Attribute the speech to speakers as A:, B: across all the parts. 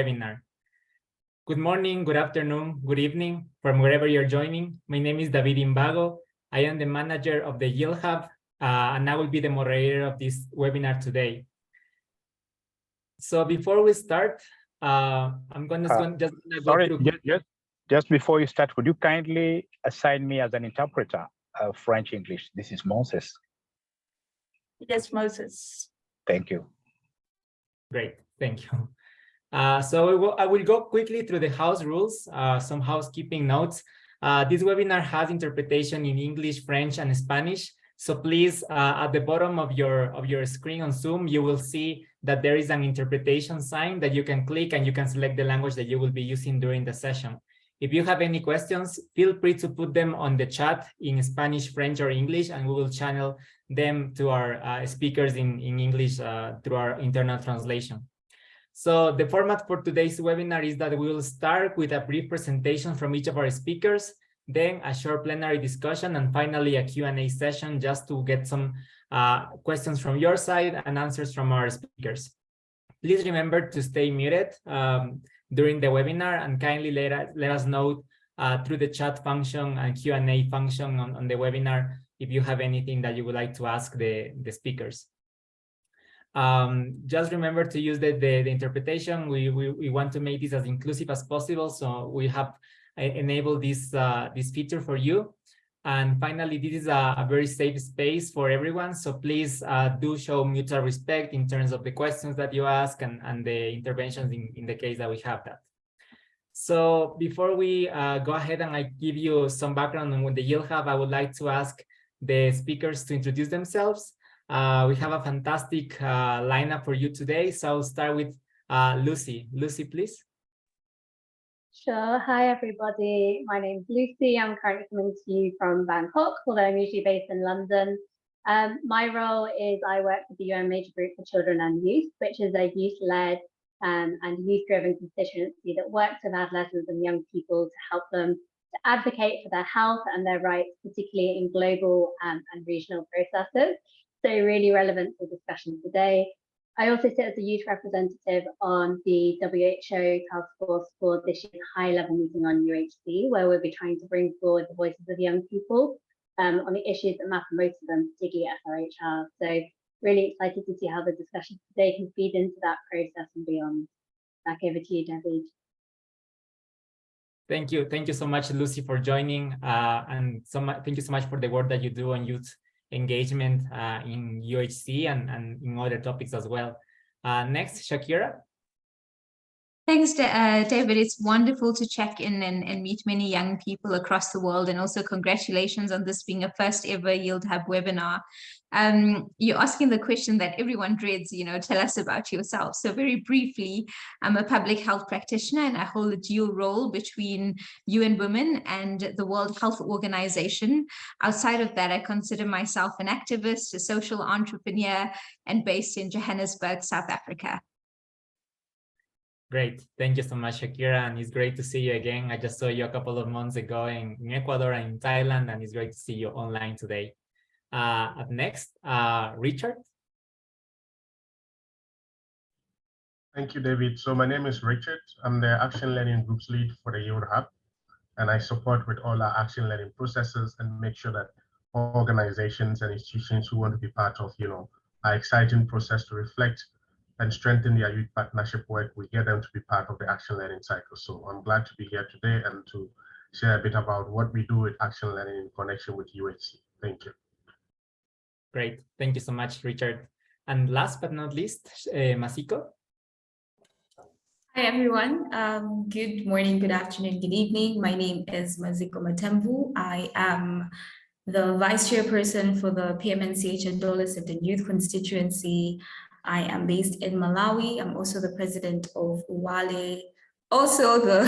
A: webinar. Good morning, good afternoon, good evening, from wherever you're joining. My name is David Imbago. I am the manager of the Yield Hub, and I will be the moderator of this webinar today. So before we start, I'm going to just go through.
B: Just before you start, would you kindly assign me as an interpreter of French English? This is Moses.
C: Yes, Moses.
B: Thank you.
A: Great, thank you. So I will go quickly through the house rules, some housekeeping notes. This webinar has interpretation in English, French, and Spanish. So please, at the bottom of your screen on Zoom, you will see that there is an interpretation sign that you can click and you can select the language that you will be using during the session. If you have any questions, feel free to put them on the chat in Spanish, French, or English, and we will channel them to our speakers in English through our internal translation. So the format for today's webinar is that we will start with a brief presentation from each of our speakers, then a short plenary discussion, and finally a Q&A session just to get some questions from your side and answers from our speakers. Please remember to stay muted during the webinar, and kindly let us know through the chat function and Q&A function on the webinar if you have anything that you would like to ask the speakers. Just remember to use the interpretation. We want to make this as inclusive as possible, so we have enabled this feature for you. And finally, this is a very safe space for everyone, so please do show mutual respect in terms of the questions that you ask and the interventions in the case that we have that. So before we go ahead and I give you some background on the Yield Hub, I would like to ask the speakers to introduce themselves. We have a fantastic lineup for you today, so I'll start with Lucy. Lucy, please.
C: Sure. Hi, everybody. My name's Lucy. I'm currently coming to you from Bangkok, although I'm usually based in London. My role is I work with the UN Major Group for Children and Youth, which is a youth-led and youth-driven constituency that works with adolescents and young people to help them to advocate for their health and their rights, particularly in global and regional processes. So really relevant to the discussion today. I also sit as a youth representative on the WHO task force for this year's high-level meeting on UHC, where we'll be trying to bring forward the voices of young people on the issues that matter most to them, particularly SRHR. So really excited to see how the discussion today can feed into that process and beyond. Back over to you, David.
A: Thank you. Thank you so much, Lucy, for joining. And thank you so much for the work that you do on youth engagement in UHC and in other topics as well. Next, Shakira.
D: Thanks, David. It's wonderful to check in and meet many young people across the world, and also congratulations on this being a first ever Yield Hub webinar. You're asking the question that everyone dreads, tell us about yourself. So very briefly, I'm a public health practitioner and I hold a dual role between UN Women and the World Health Organization. Outside of that, I consider myself an activist, a social entrepreneur, and based in Johannesburg, South Africa.
A: Great. Thank you so much, Shakira. And it's great to see you again. I just saw you a couple of months ago in Ecuador and in Thailand, and it's great to see you online today. Up next, Richard.
E: Thank you, David. So my name is Richard. I'm the Action Learning Groups lead for the Yield Hub, and I support with all our action learning processes and make sure that organizations and institutions who want to be part of, our exciting process to reflect and strengthen their youth partnership work, we get them to be part of the action learning cycle. So I'm glad to be here today and to share a bit about what we do with action learning in connection with UHC. Thank you.
A: Great. Thank you so much, Richard. And last but not least, Masiko.
F: Hi, everyone. Good morning, good afternoon, good evening. My name is Masiko Matembu. I am the Vice Chairperson for the PMNCH Adolescent and Youth Constituency. I am based in Malawi. I'm also the president of Wale, also the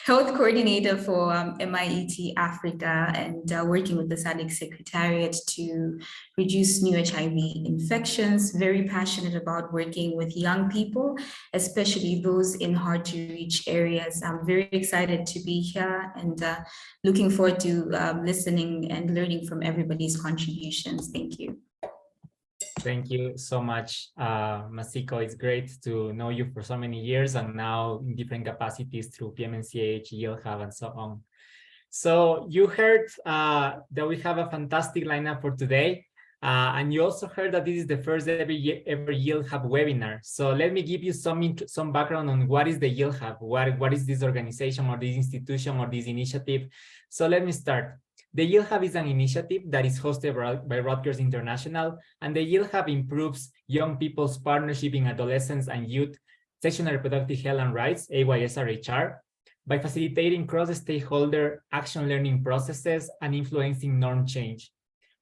F: health coordinator for MIET Africa, and working with the SADC Secretariat to reduce new HIV infections. Very passionate about working with young people, especially those in hard to reach areas. I'm very excited to be here and looking forward to listening and learning from everybody's contributions. Thank you.
A: Thank you so much, Masiko. It's great to know you for so many years and now in different capacities through PMNCH, Yield Hub, and so on. So you heard that we have a fantastic lineup for today. And you also heard that this is the first ever Yield Hub webinar. So let me give you some background on what is the Yield Hub, what is this organization or this institution or this initiative. So let me start. The Yield Hub is an initiative that is hosted by Rutgers International, and the Yield Hub improves young people's partnership in adolescence and youth, sexual and reproductive health and rights, SRHR, by facilitating cross-stakeholder action learning processes and influencing norm change.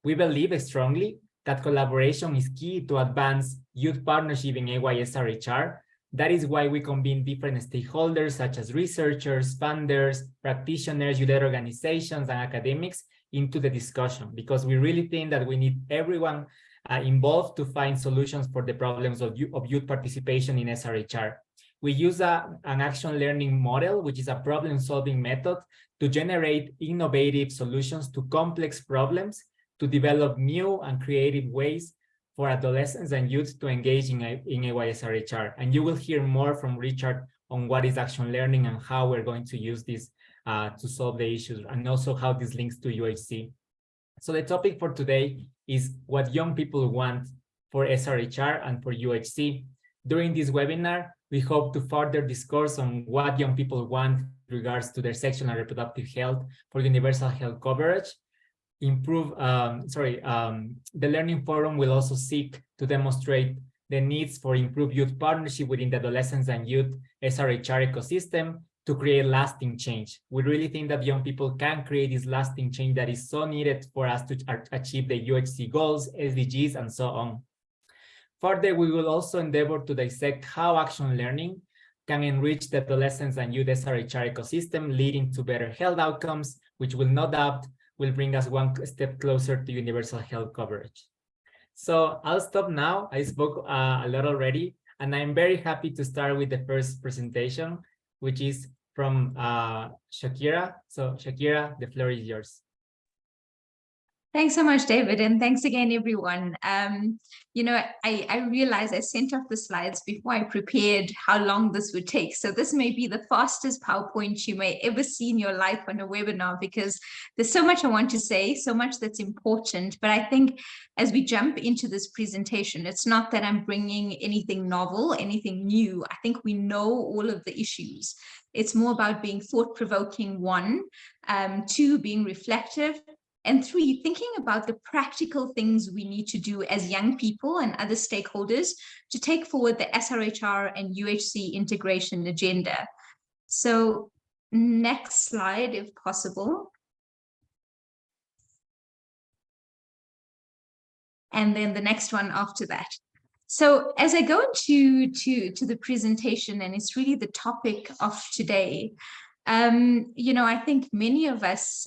A: We believe strongly that collaboration is key to advance youth partnership in SRHR. That is why we convene different stakeholders such as researchers, funders, practitioners, youth organizations, and academics into the discussion, because we really think that we need everyone involved to find solutions for the problems of youth participation in SRHR. We use an action learning model, which is a problem-solving method to generate innovative solutions to complex problems, to develop new and creative ways for adolescents and youth to engage in SRHR. And you will hear more from Richard on what is action learning and how we're going to use this to solve the issues, and also how this links to UHC. So the topic for today is what young people want for SRHR and for UHC. During this webinar, we hope to further discourse on what young people want in regards to their sexual and reproductive health for universal health coverage. The Learning Forum will also seek to demonstrate the needs for improved youth partnership within the adolescents and youth SRHR ecosystem to create lasting change. We really think that young people can create this lasting change that is so needed for us to achieve the UHC goals, SDGs, and so on. Further, we will also endeavor to dissect how action learning can enrich the adolescents and youth SRHR ecosystem, leading to better health outcomes, which will no doubt will bring us one step closer to universal health coverage. So I'll stop now. I spoke a lot already, and I'm very happy to start with the first presentation, which is from Shakira. So Shakira, the floor is yours.
D: Thanks so much, David, and thanks again, everyone. I realized I sent off the slides before I prepared how long this would take. So this may be the fastest PowerPoint you may ever see in your life on a webinar, because there's so much I want to say, so much that's important. But I think as we jump into this presentation, it's not that I'm bringing anything novel, anything new. I think we know all of the issues. It's more about being thought-provoking, one, two, being reflective, and three, thinking about the practical things we need to do as young people and other stakeholders to take forward the SRHR and UHC integration agenda. So next slide, if possible. And then the next one after that. So as I go into the presentation, and it's really the topic of today, I think many of us,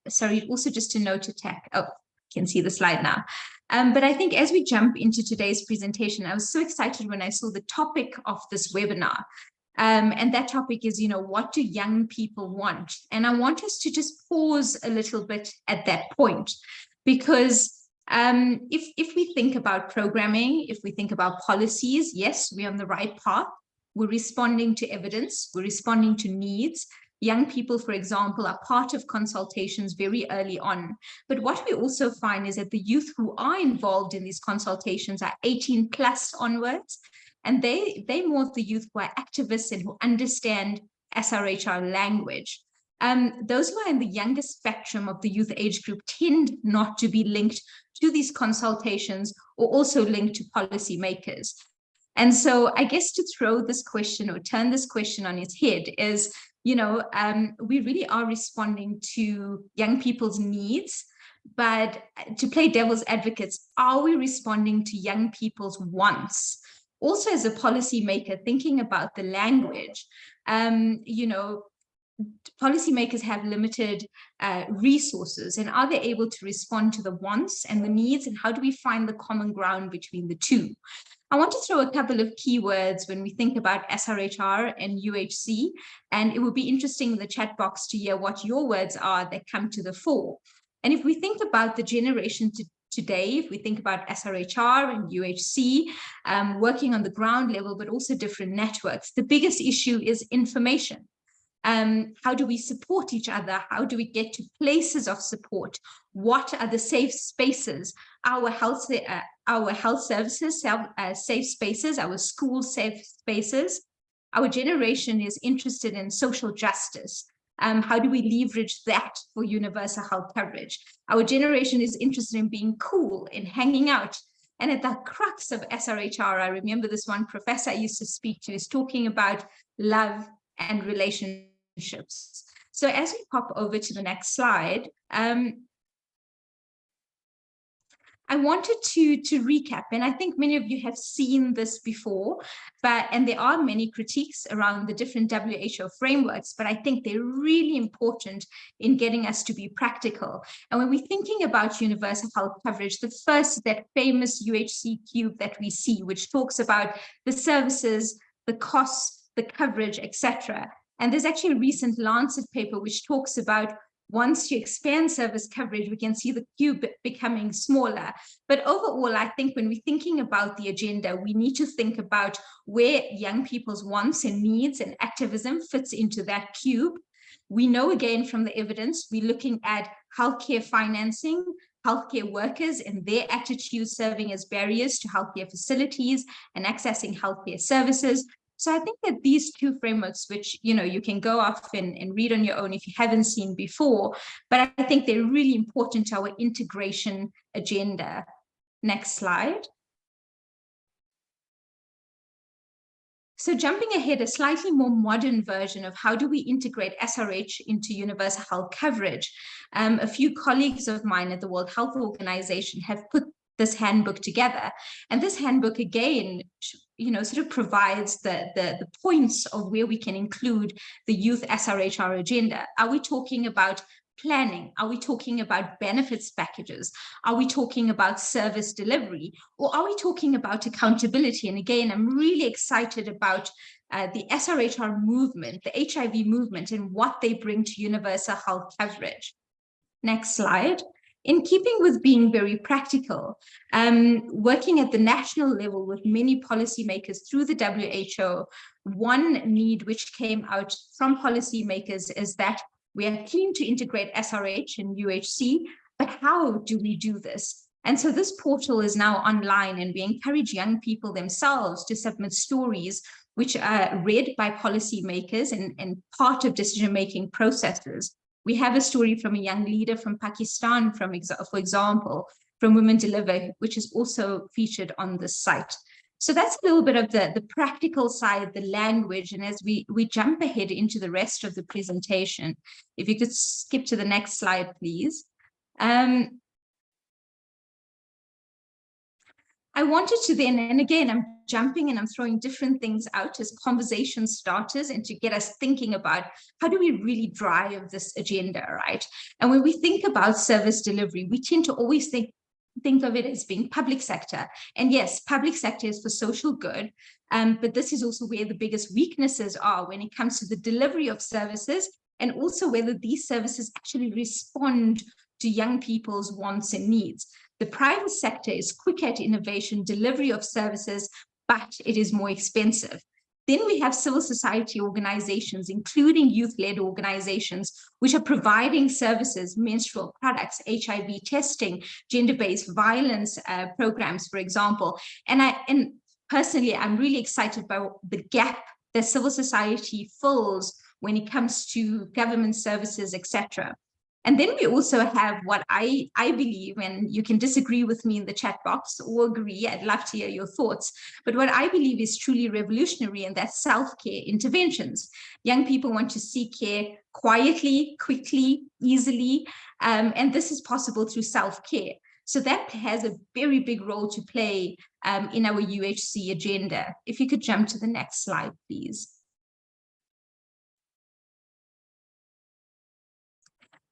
D: sorry, also just to note attack. Oh, you can see the slide now. But I think as we jump into today's presentation, I was so excited when I saw the topic of this webinar. And that topic is, what do young people want? And I want us to just pause a little bit at that point, because if we think about programming, if we think about policies, yes, we're on the right path. We're responding to evidence, we're responding to needs. Young people, for example, are part of consultations very early on. But what we also find is that the youth who are involved in these consultations are 18 plus onwards, and they're more of the youth who are activists and who understand SRHR language. Those who are in the youngest spectrum of the youth age group tend not to be linked to these consultations or also linked to policymakers. And so I guess to throw this question or turn this question on its head is, we really are responding to young people's needs, but to play devil's advocates, are we responding to young people's wants? Also, as a policymaker, thinking about the language, policymakers have limited resources, and are they able to respond to the wants and the needs, and how do we find the common ground between the two? I want to throw a couple of keywords when we think about SRHR and UHC, and it would be interesting in the chat box to hear what your words are that come to the fore. And if we think about the generation today, if we think about SRHR and UHC, working on the ground level, but also different networks, the biggest issue is information. How do we support each other? How do we get to places of support? What are the safe spaces? Our health services, safe spaces, our school safe spaces. Our generation is interested in social justice. How do we leverage that for universal health coverage? Our generation is interested in being cool, in hanging out. And at the crux of SRHR, I remember this one professor I used to speak to is talking about love and relationships. So as we pop over to the next slide, I wanted to recap, and I think many of you have seen this before, and there are many critiques around the different WHO frameworks, but I think they're really important in getting us to be practical. And when we're thinking about universal health coverage, the first, that famous UHC cube that we see, which talks about the services, the costs, the coverage, etc. And there's actually a recent Lancet paper which talks about once you expand service coverage, we can see the cube becoming smaller. But overall, I think when we're thinking about the agenda, we need to think about where young people's wants and needs and activism fits into that cube. We know, again, from the evidence, we're looking at healthcare financing, healthcare workers and their attitudes serving as barriers to healthcare facilities and accessing healthcare services. So I think that these two frameworks, which you can go off and read on your own if you haven't seen before, but I think they're really important to our integration agenda. Next slide. So jumping ahead, a slightly more modern version of how do we integrate SRH into universal health coverage. A few colleagues of mine at the World Health Organization have put this handbook together. And this handbook, again, sort of provides the points of where we can include the youth SRHR agenda. Are we talking about planning? Are we talking about benefits packages? Are we talking about service delivery? Or are we talking about accountability? And again, I'm really excited about the SRHR movement, the HIV movement, and what they bring to universal health coverage. Next slide. In keeping with being very practical, working at the national level with many policymakers through the WHO, one need which came out from policymakers is that we are keen to integrate SRH and UHC, but how do we do this? And so this portal is now online, and we encourage young people themselves to submit stories which are read by policymakers and part of decision-making processes. We have a story from a young leader from Pakistan, for example, from Women Deliver, which is also featured on this site. So that's a little bit of the practical side, the language. And as we jump ahead into the rest of the presentation, if you could skip to the next slide, please. I wanted to then, and again, I'm jumping and I'm throwing different things out as conversation starters and to get us thinking about how do we really drive this agenda, right? And when we think about service delivery, we tend to always think of it as being public sector. And yes, public sector is for social good, but this is also where the biggest weaknesses are when it comes to the delivery of services, and also whether these services actually respond to young people's wants and needs. The private sector is quick at innovation, delivery of services, but it is more expensive. Then we have civil society organizations, including youth-led organizations, which are providing services, menstrual products, HIV testing, gender-based violence programs, for example. And personally, I'm really excited by the gap that civil society fills when it comes to government services, etc. And then we also have what I believe, and you can disagree with me in the chat box or agree, I'd love to hear your thoughts, but what I believe is truly revolutionary, and that's self-care interventions. Young people want to seek care quietly, quickly, easily, and this is possible through self-care. So that has a very big role to play in our UHC agenda. If you could jump to the next slide, please.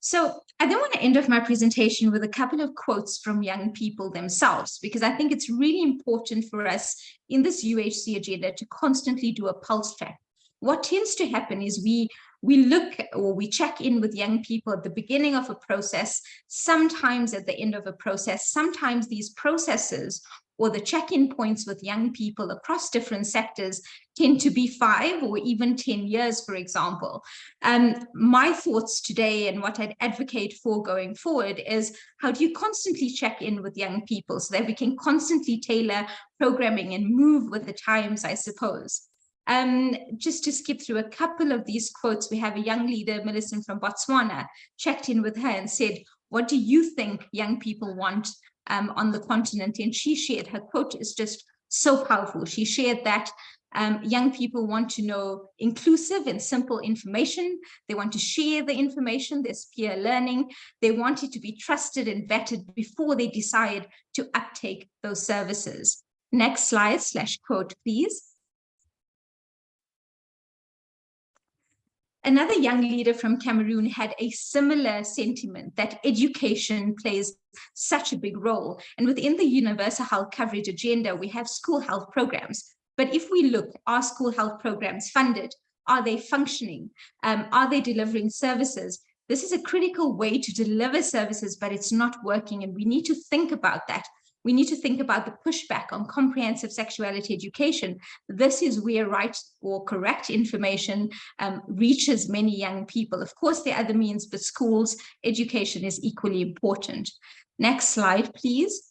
D: So I then want to end off my presentation with a couple of quotes from young people themselves, because I think it's really important for us in this UHC agenda to constantly do a pulse check. what tends to happen is we look or we check in with young people at the beginning of a process, sometimes at the end of a process. Sometimes these processes or the check-in points with young people across different sectors tend to be 5 or even 10 years, for example. My thoughts today and what I'd advocate for going forward is, how do you constantly check in with young people so that we can constantly tailor programming and move with the times, I suppose. Just to skip through a couple of these quotes, we have a young leader, Millicent from Botswana, checked in with her and said, what do you think young people want on the continent? And she shared, her quote is just so powerful. She shared that young people want to know inclusive and simple information. They want to share the information, there's peer learning. They want it to be trusted and vetted before they decide to uptake those services. Next slide / quote, please. Another young leader from Cameroon had a similar sentiment that education plays such a big role. And within the universal health coverage agenda, we have school health programs. But if we look, are school health programs funded? Are they functioning? Are they delivering services? This is a critical way to deliver services, but it's not working. And we need to think about that. We need to think about the pushback on comprehensive sexuality education. This is where right or correct information reaches many young people. Of course, there are other means, but schools, education is equally important. Next slide, please.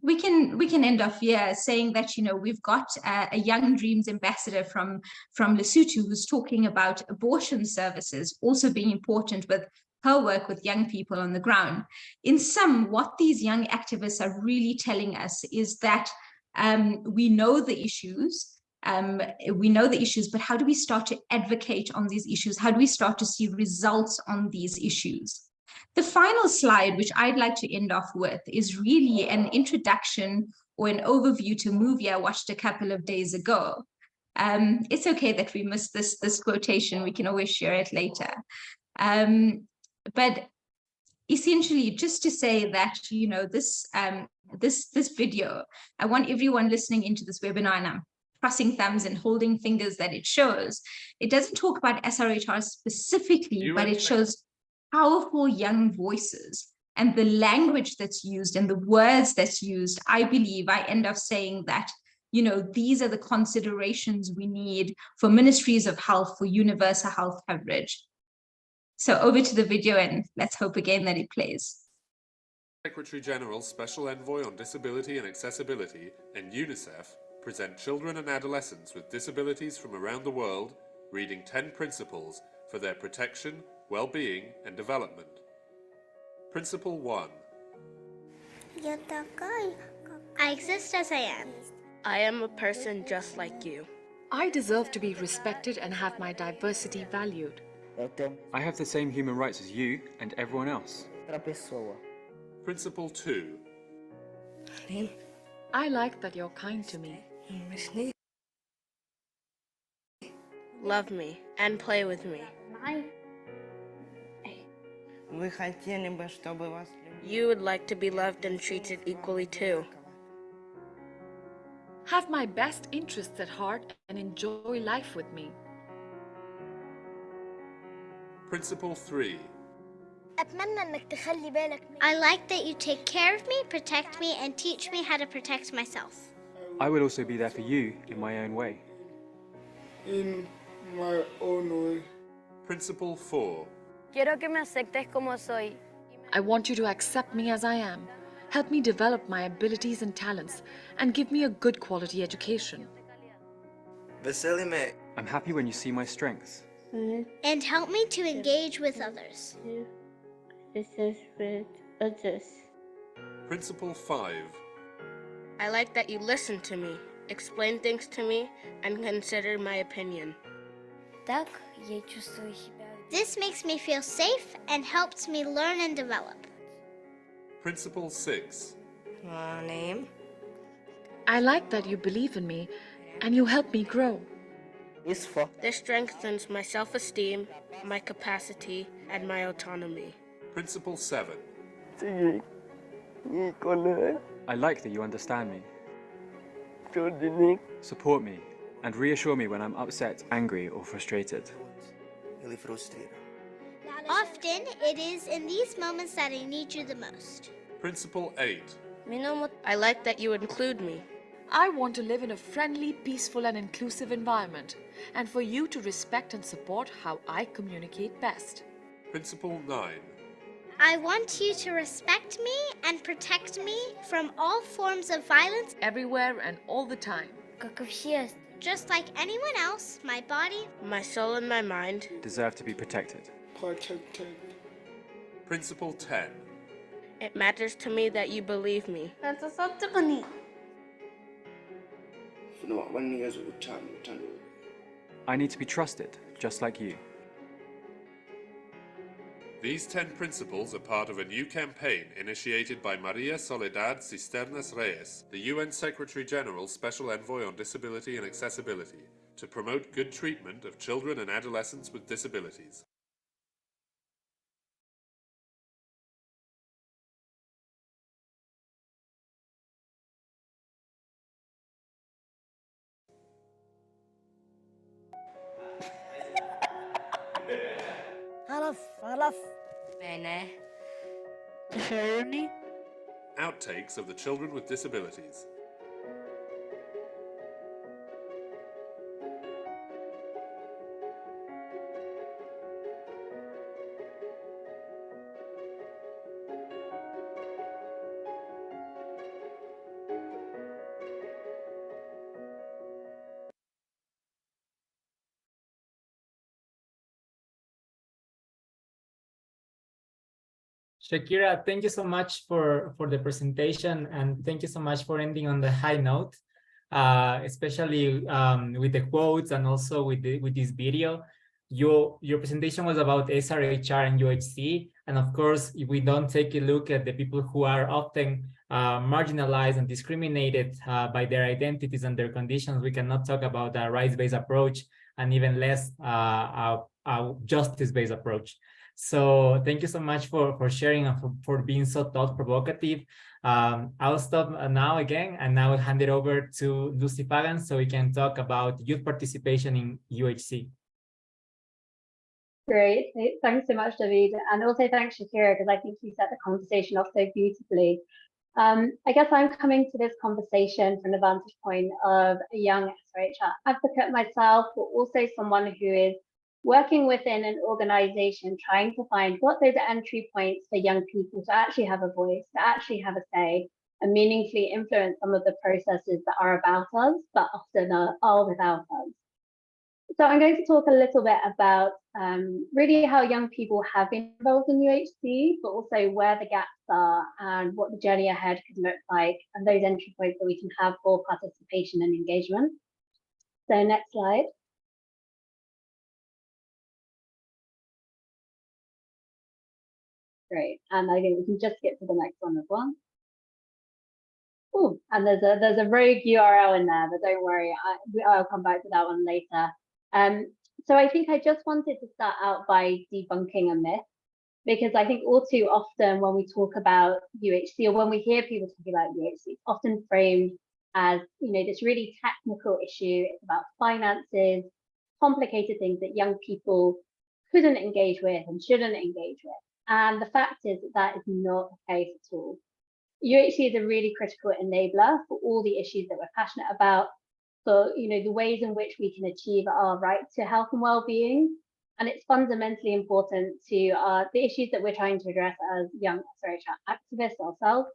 D: We can end off here saying that, you know, we've got a Young Dreams ambassador from Lesotho who's talking about abortion services also being important with her work with young people on the ground. In sum, what these young activists are really telling us is that we know the issues, but how do we start to advocate on these issues? How do we start to see results on these issues? The final slide, which I'd like to end off with, is really an introduction or an overview to a movie I watched a couple of days ago. It's okay that we missed this quotation. We can always share it later. But essentially, just to say that, you know, this video, I want everyone listening into this webinar, and I'm crossing thumbs and holding fingers that it shows. It doesn't talk about SRHR specifically, but it shows powerful young voices and the language that's used and the words that's used. I believe I end up saying that, you know, these are the considerations we need for ministries of health, for universal health coverage. So over to the video, and let's hope again that it plays.
G: Secretary General Special Envoy on Disability and Accessibility and UNICEF present children and adolescents with disabilities from around the world reading 10 principles for their protection, well-being and development. Principle 1.
H: I exist as I am.
I: I am a person just like you.
J: I deserve to be respected and have my diversity valued.
K: I have the same human rights as you and everyone else.
G: Principle 2.
J: I like that you're kind to me.
I: Love me and play with me. You would like to be loved and treated equally too.
J: Have my best interests at heart and enjoy life with me.
G: Principle 3.
H: I like that you take care of me, protect me, and teach me how to protect myself.
K: I will also be there for you in my own way.
L: In my own way.
G: Principle 4.
J: I want you to accept me as I am, help me develop my abilities and talents, and give me a good quality education.
K: I'm happy when you see my strengths.
H: And help me to engage with others.
G: Principle 5.
I: I like that you listen to me, explain things to me, and consider my opinion.
H: This makes me feel safe and helps me learn and develop.
G: Principle 6.
I: Name?
J: I like that you believe in me and you help me grow.
I: This strengthens my self-esteem, my capacity, and my autonomy.
G: Principle 7.
K: I like that you understand me. Support me and reassure me when I'm upset, angry, or frustrated.
H: Often, it is in these moments that I need you the most.
G: Principle 8.
I: I like that you include me.
J: I want to live in a friendly, peaceful, and inclusive environment, and for you to respect and support how I communicate best.
G: Principle 9.
H: I want you to respect me and protect me from all forms of violence
J: Everywhere and all the time.
H: just like anyone else. My body,
I: My soul and my mind.
K: Deserve to be protected.
G: Principle 10.
I: It matters to me that you believe me.
K: I need to be trusted, just like you.
G: These 10 principles are part of a new campaign initiated by Maria Soledad Cisternas Reyes, the UN Secretary General Special Envoy on Disability and Accessibility, to promote good treatment of children and adolescents with disabilities. Outtakes of the children with disabilities.
A: Shakira, thank you so much for the presentation, and thank you so much for ending on the high note, especially with the quotes and also with this video. Your presentation was about SRHR and UHC, and of course, if we don't take a look at the people who are often marginalized and discriminated by their identities and their conditions, we cannot talk about a rights-based approach, and even less a justice-based approach. So thank you so much for sharing and for being so thought-provocative. I'll stop now again, and now I'll hand it over to Lucy Fagan so we can talk about youth participation in UHC.
C: Great. Thanks so much, David. And also thanks, Shakira, because I think you set the conversation off so beautifully. I guess I'm coming to this conversation from the vantage point of a young SRHR advocate myself, but also someone who is working within an organization trying to find what those entry points for young people to actually have a voice, to actually have a say, and meaningfully influence some of the processes that are about us, but often are without us. So I'm going to talk a little bit about really how young people have been involved in UHC, but also where the gaps are and what the journey ahead could look like, and those entry points that we can have for participation and engagement. So next slide. Great, and I think we can just skip to the next one as well. Oh, and there's a rogue URL in there, but don't worry, I'll come back to that one later. So I think I just wanted to start out by debunking a myth, because I think all too often when we talk about UHC, or when we hear people talking about UHC, it's often framed as, you know, this really technical issue. It's about finances, complicated things that young people couldn't engage with and shouldn't engage with. And the fact is that that is not the case at all. UHC is a really critical enabler for all the issues that we're passionate about, for, you know, the ways in which we can achieve our right to health and well-being. And it's fundamentally important to the issues that we're trying to address as young SRHR activists ourselves.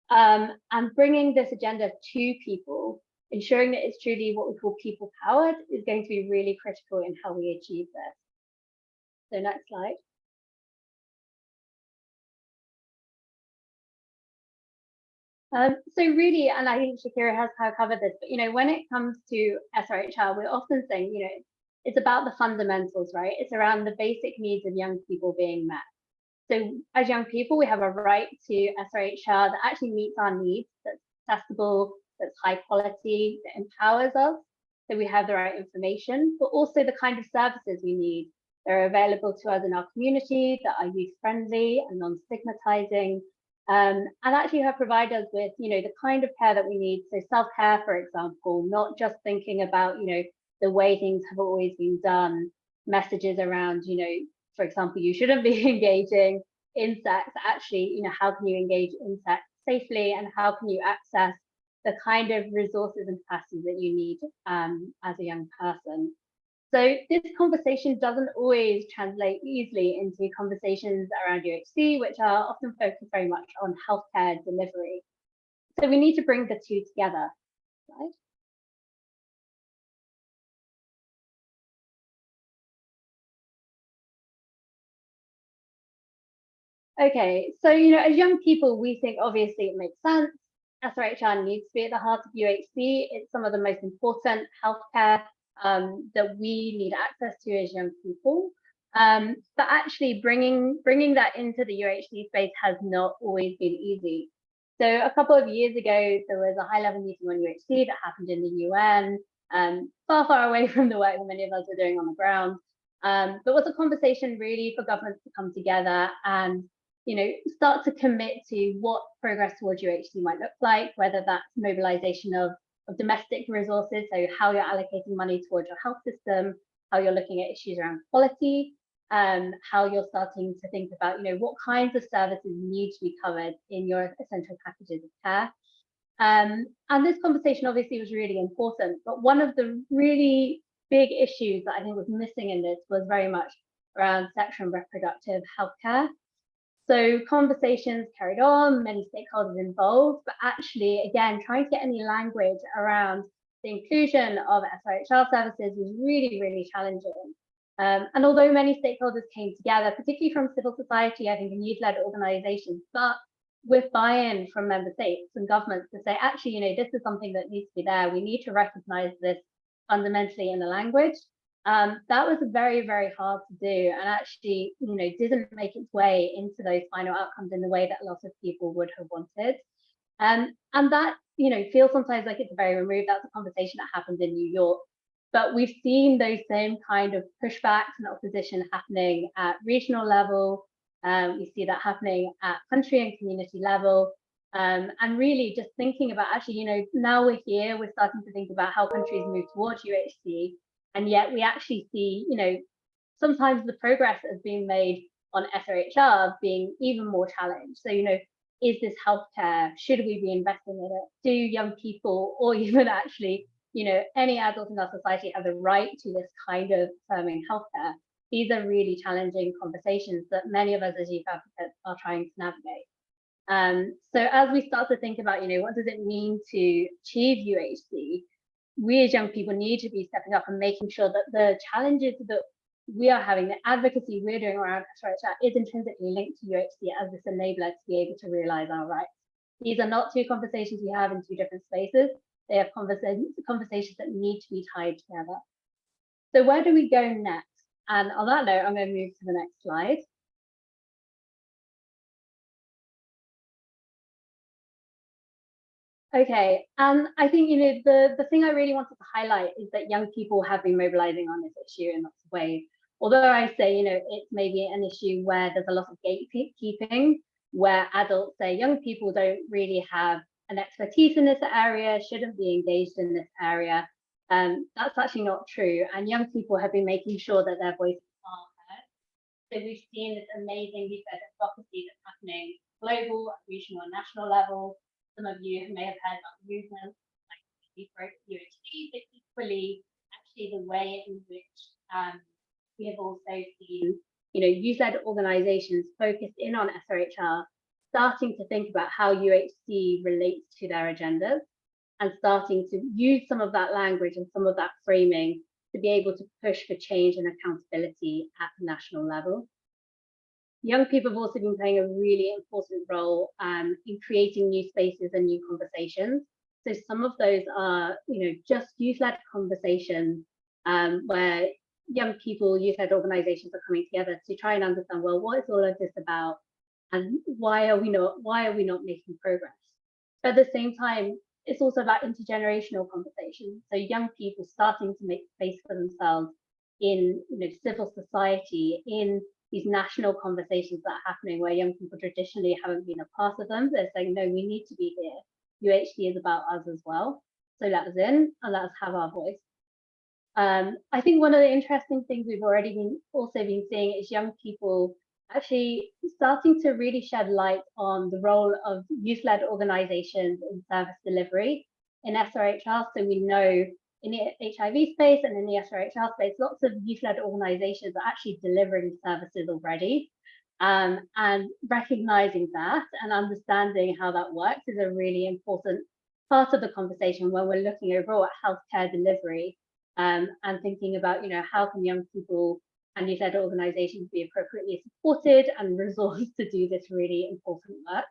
C: And bringing this agenda to people, ensuring that it's truly what we call people-powered, is going to be really critical in how we achieve this. So next slide. So really, and I think Shakira has covered this, but, you know, when it comes to SRHR, we're often saying, you know, it's about the fundamentals, right? It's around the basic needs of young people being met. So as young people, we have a right to SRHR that actually meets our needs, that's accessible, that's high quality, that empowers us, so we have the right information, but also the kind of services we need that are available to us in our community, that are youth-friendly and non-stigmatizing, and actually have provided us with, the kind of care that we need. So self-care, for example, not just thinking about, the way things have always been done, messages around, for example, you shouldn't be engaging insects. Actually, how can you engage insects safely, and how can you access the kind of resources and capacities that you need as a young person. So this conversation doesn't always translate easily into conversations around UHC, which are often focused very much on healthcare delivery. So we need to bring the two together, right? Okay, so, as young people, we think obviously it makes sense. SRHR needs to be at the heart of UHC. It's some of the most important healthcare that we need access to as young people. But actually bringing that into the UHC space has not always been easy. So a couple of years ago, there was a high-level meeting on UHC that happened in the UN, far, far away from the work that many of us are doing on the ground. But was a conversation really for governments to come together and start to commit to what progress towards UHC might look like, whether that's mobilization of domestic resources, so how you're allocating money towards your health system, how you're looking at issues around quality, how you're starting to think about, what kinds of services need to be covered in your essential packages of care. And this conversation obviously was really important, but one of the really big issues that I think was missing in this was very much around sexual and reproductive healthcare. So conversations carried on, many stakeholders involved, but actually, again, trying to get any language around the inclusion of SRHR services was really, really challenging. And although many stakeholders came together, particularly from civil society, I think, and youth-led organizations, but with buy-in from member states and governments to say, actually, this is something that needs to be there. We need to recognize this fundamentally in the language. That was very, very hard to do, and actually, didn't make its way into those final outcomes in the way that a lot of people would have wanted. And that, feels sometimes like it's very removed. That's a conversation that happened in New York. But we've seen those same kind of pushbacks and opposition happening at regional level. We see that happening at country and community level. And really just thinking about actually, now we're here, we're starting to think about how countries move towards UHC. And yet we actually see, sometimes the progress that's being made on SRHR being even more challenged. So, is this healthcare? Should we be investing in it? Do young people, or even actually, any adult in our society have the right to this kind of affirming healthcare? These are really challenging conversations that many of us as youth advocates are trying to navigate. So as we start to think about, what does it mean to achieve UHC? We as young people need to be stepping up and making sure that the challenges that we are having, the advocacy we're doing around SRHR is intrinsically linked to UHC as this enabler to be able to realize our rights. These are not two conversations we have in two different spaces. They are conversations that need to be tied together. So where do we go next? And on that note, I'm going to move to the next slide. Okay, and I think, the thing I really wanted to highlight is that young people have been mobilizing on this issue in lots of ways. Although I say, it's maybe an issue where there's a lot of gatekeeping, where adults say young people don't really have an expertise in this area, shouldn't be engaged in this area. That's actually not true. And young people have been making sure that their voices are heard. So we've seen this amazing advocacy that's happening global, regional, and national level. Some of you may have heard about the movement like UHC, but equally, actually, the way in which we have also seen, youth-led organizations focused in on SRHR, starting to think about how UHC relates to their agendas and starting to use some of that language and some of that framing to be able to push for change and accountability at the national level. Young people have also been playing a really important role in creating new spaces and new conversations. So some of those are, just youth-led conversations where young people, youth-led organizations are coming together to try and understand, well, what is all of this about, and why are we not making progress? But at the same time, it's also about intergenerational conversations. So young people starting to make space for themselves in civil society, in these national conversations that are happening where young people traditionally haven't been a part of them. They're saying, no, we need to be here. UHD is about us as well. So let us in and let us have our voice. I think one of the interesting things we've already been seeing is young people actually starting to really shed light on the role of youth-led organizations in service delivery in SRHR. So we know in the HIV space and in the SRHR space, lots of youth-led organizations are actually delivering services already. And recognizing that and understanding how that works is a really important part of the conversation when we're looking overall at healthcare delivery, and thinking about, how can young people and youth-led organizations be appropriately supported and resourced to do this really important work.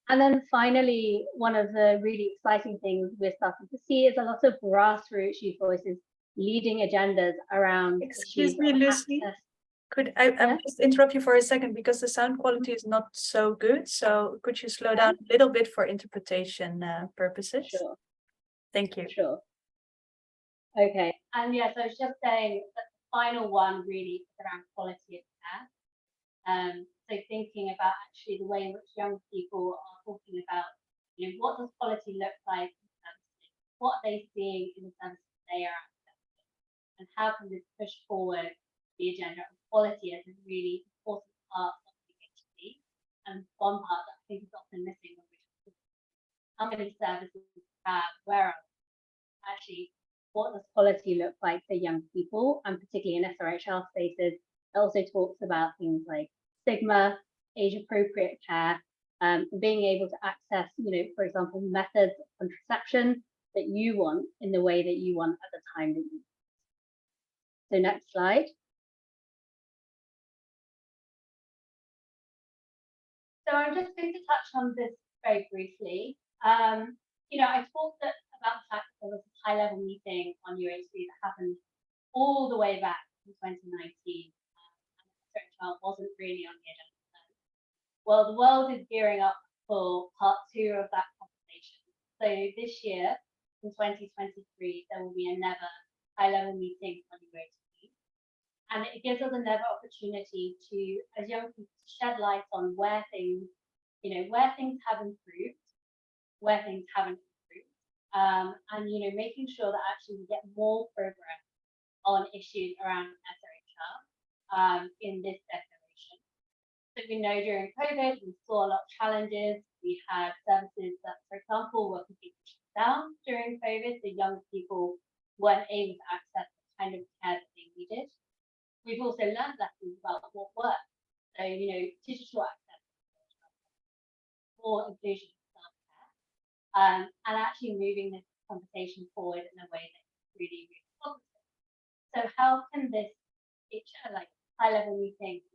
C: And then finally, one of the really exciting things we're starting to see is a lot of grassroots youth voices leading agendas around
M: Excuse
C: issues
M: me,
C: of
M: Lucy.
C: access.
M: Could I just interrupt you for a second because the sound quality is not so good. So could you slow down a little bit for interpretation purposes?
C: Sure.
M: Thank you.
C: Sure. Okay. And yes, I was just saying that the final one really is around quality of care. So thinking about actually the way in which young people are talking about, what does quality look like in services? What are they seeing in the services they are accessing? And how can this push forward the agenda of quality as a really important part of the PhD? And one part that I think is often missing when we talk about how many services we have, where are they? Actually, what does quality look like for young people, and particularly in SRHR spaces? It also talks about things like stigma, age-appropriate care, being able to access, for example, methods of contraception that you want in the way that you want at the time that you want. So next slide. So I'm just going to touch on this very briefly. I talked about the fact that there was a high-level meeting on UHD that happened all the way back in 2019. SRHR wasn't really on the agenda then. Well, the world is gearing up for part 2 of that conversation. So this year, in 2023, there will be another high-level meeting on UHD. And it gives us another opportunity to, as young people, shed light on where things have improved, where things haven't improved, and making sure that actually we get more progress on issues around SRHR in this declaration. So we know during COVID we saw a lot of challenges. We had services that, for example, were completely shut down during COVID, so young people weren't able to access the kind of care that they needed. We've also learned lessons about what works. So, digital access, more inclusion of self-care, and actually moving this conversation forward in a way that's really, really positive. So how can this picture, like high-level meeting,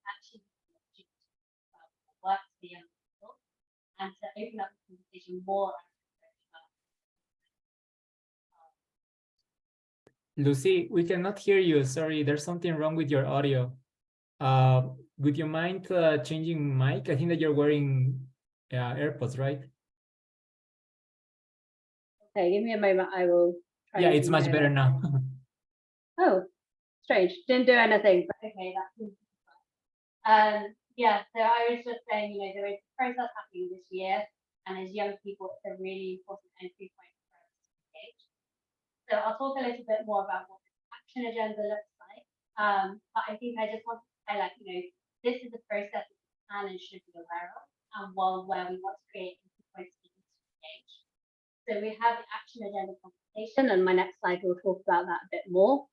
C: actually be about what works for young people and to open up the conversation more?
A: Lucy, we cannot hear you. Sorry, there's something wrong with your audio. Would you mind changing mic? I think that you're wearing AirPods, right?
C: Okay, give me a moment. I will try.
A: Yeah, it's much better now.
C: Oh, strange. Didn't do anything, but okay, that seems fine. Yeah, so I was just saying, there is a process happening this year, and as young people, it's a really important entry point for us to engage. So I'll talk a little bit more about what the action agenda looks like. But I think I just want to highlight, this is a process that we can and should be aware of, and one where we want to create entry points for youth to engage. So we have the action agenda consultation, and my next slide will talk about that a bit more.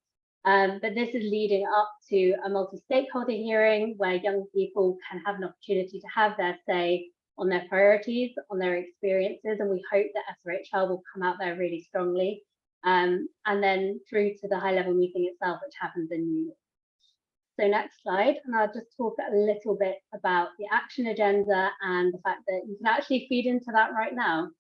C: But this is leading up to a multi-stakeholder hearing where young people can have an opportunity to have their say on their priorities, on their experiences, and we hope that SRHR will come out there really strongly. And then through to the high-level meeting itself, which happens in New York. So next slide, and I'll just talk a little bit about the action agenda and the fact that you can actually feed into that right now.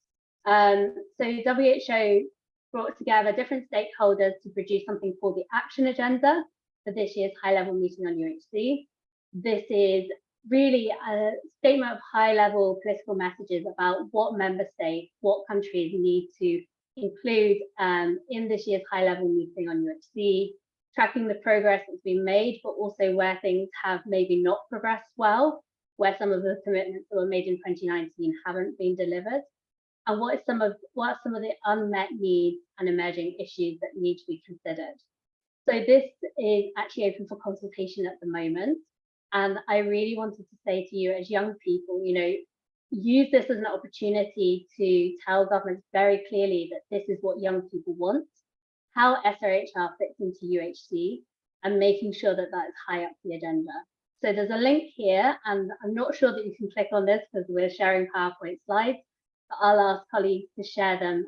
C: So WHO brought together different stakeholders to produce something called the action agenda for this year's high-level meeting on UHC. This is really a statement of high-level political messages about what member states, what countries need to include in this year's high-level meeting on UHC tracking the progress that's been made, but also where things have maybe not progressed well, where some of the commitments that were made in 2019 haven't been delivered, and what are some of the unmet needs and emerging issues that need to be considered. So this is actually open for consultation at the moment. And I really wanted to say to you as young people, use this as an opportunity to tell governments very clearly that this is what young people want, how SRHR fits into UHC, and making sure that that's high up the agenda. So there's a link here, and I'm not sure that you can click on this because we're sharing PowerPoint slides, but I'll ask colleagues to share them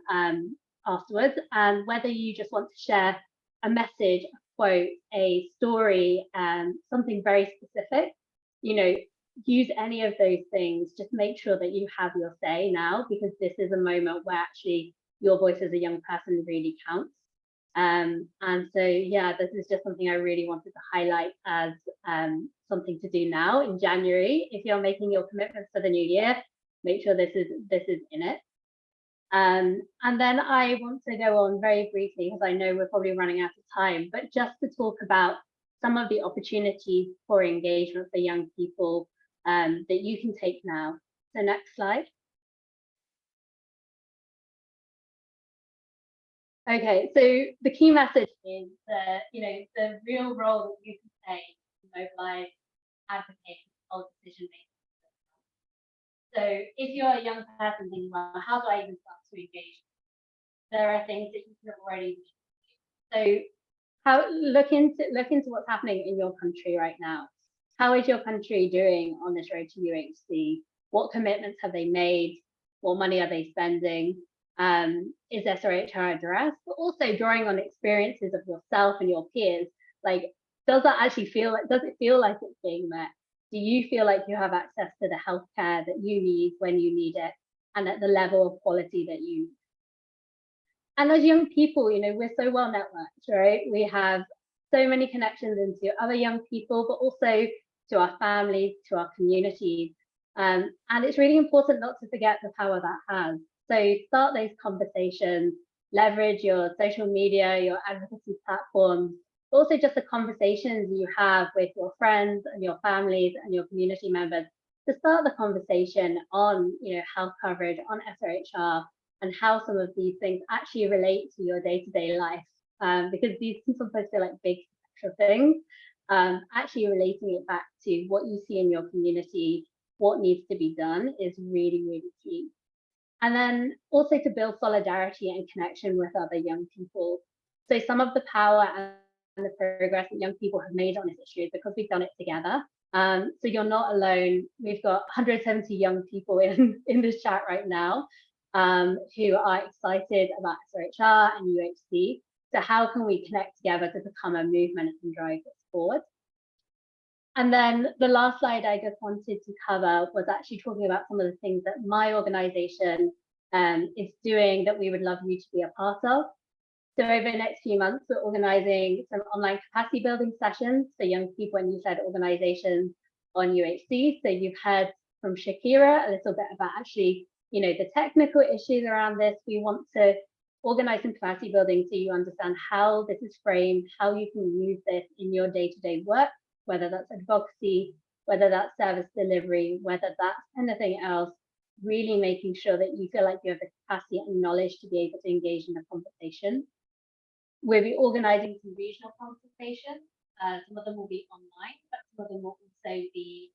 C: afterwards. And whether you just want to share a message, a quote, a story, something very specific, use any of those things. Just make sure that you have your say now, because this is a moment where actually your voice as a young person really counts. And so, yeah, this is just something I really wanted to highlight as something to do now in January. If you're making your commitments for the new year, make sure this is in it. And then I want to go on very briefly, because I know we're probably running out of time, but just to talk about some of the opportunities for engagement for young people that you can take now. So next slide. Okay, so the key message is that, the real role that you can play to mobilize, advocate, hold decision making. So if you're a young person thinking, well, how do I even start to engage? There are things that you can already do. So look into what's happening in your country right now. How is your country doing on this road to UHC? What commitments have they made? What money are they spending? Is SRHR addressed? But also drawing on experiences of yourself and your peers. Like, does it feel like it's being met? Do you feel like you have access to the healthcare that you need when you need it, and at the level of quality that you need? And as young people, we're so well networked, right? We have so many connections into other young people, but also to our families, to our communities. And it's really important not to forget the power that has. So start those conversations, leverage your social media, your advocacy platforms, but also just the conversations you have with your friends and your families and your community members to start the conversation on, health coverage, on SRHR, and how some of these things actually relate to your day-to-day life, because these can sometimes feel like big extra things. Actually relating it back to what you see in your community, what needs to be done is really, really key. And then also to build solidarity and connection with other young people. So some of the power and the progress that young people have made on this issue is because we've done it together. So you're not alone. We've got 170 young people in this chat right now who are excited about SRHR and UHC. So how can we connect together to become a movement and drive this forward? And then the last slide I just wanted to cover was actually talking about some of the things that my organization is doing that we would love you to be a part of. So over the next few months, we're organizing some online capacity building sessions for young people and youth-led organizations on UHC. So you've heard from Shakira a little bit about actually, the technical issues around this. We want to organize some capacity building so you understand how this is framed, how you can use this in your day-to-day work, whether that's advocacy, whether that's service delivery, whether that's anything else, really making sure that you feel like you have the capacity and knowledge to be able to engage in the conversation. We'll be organizing some regional consultations. Some of them will be online, but some of them will also be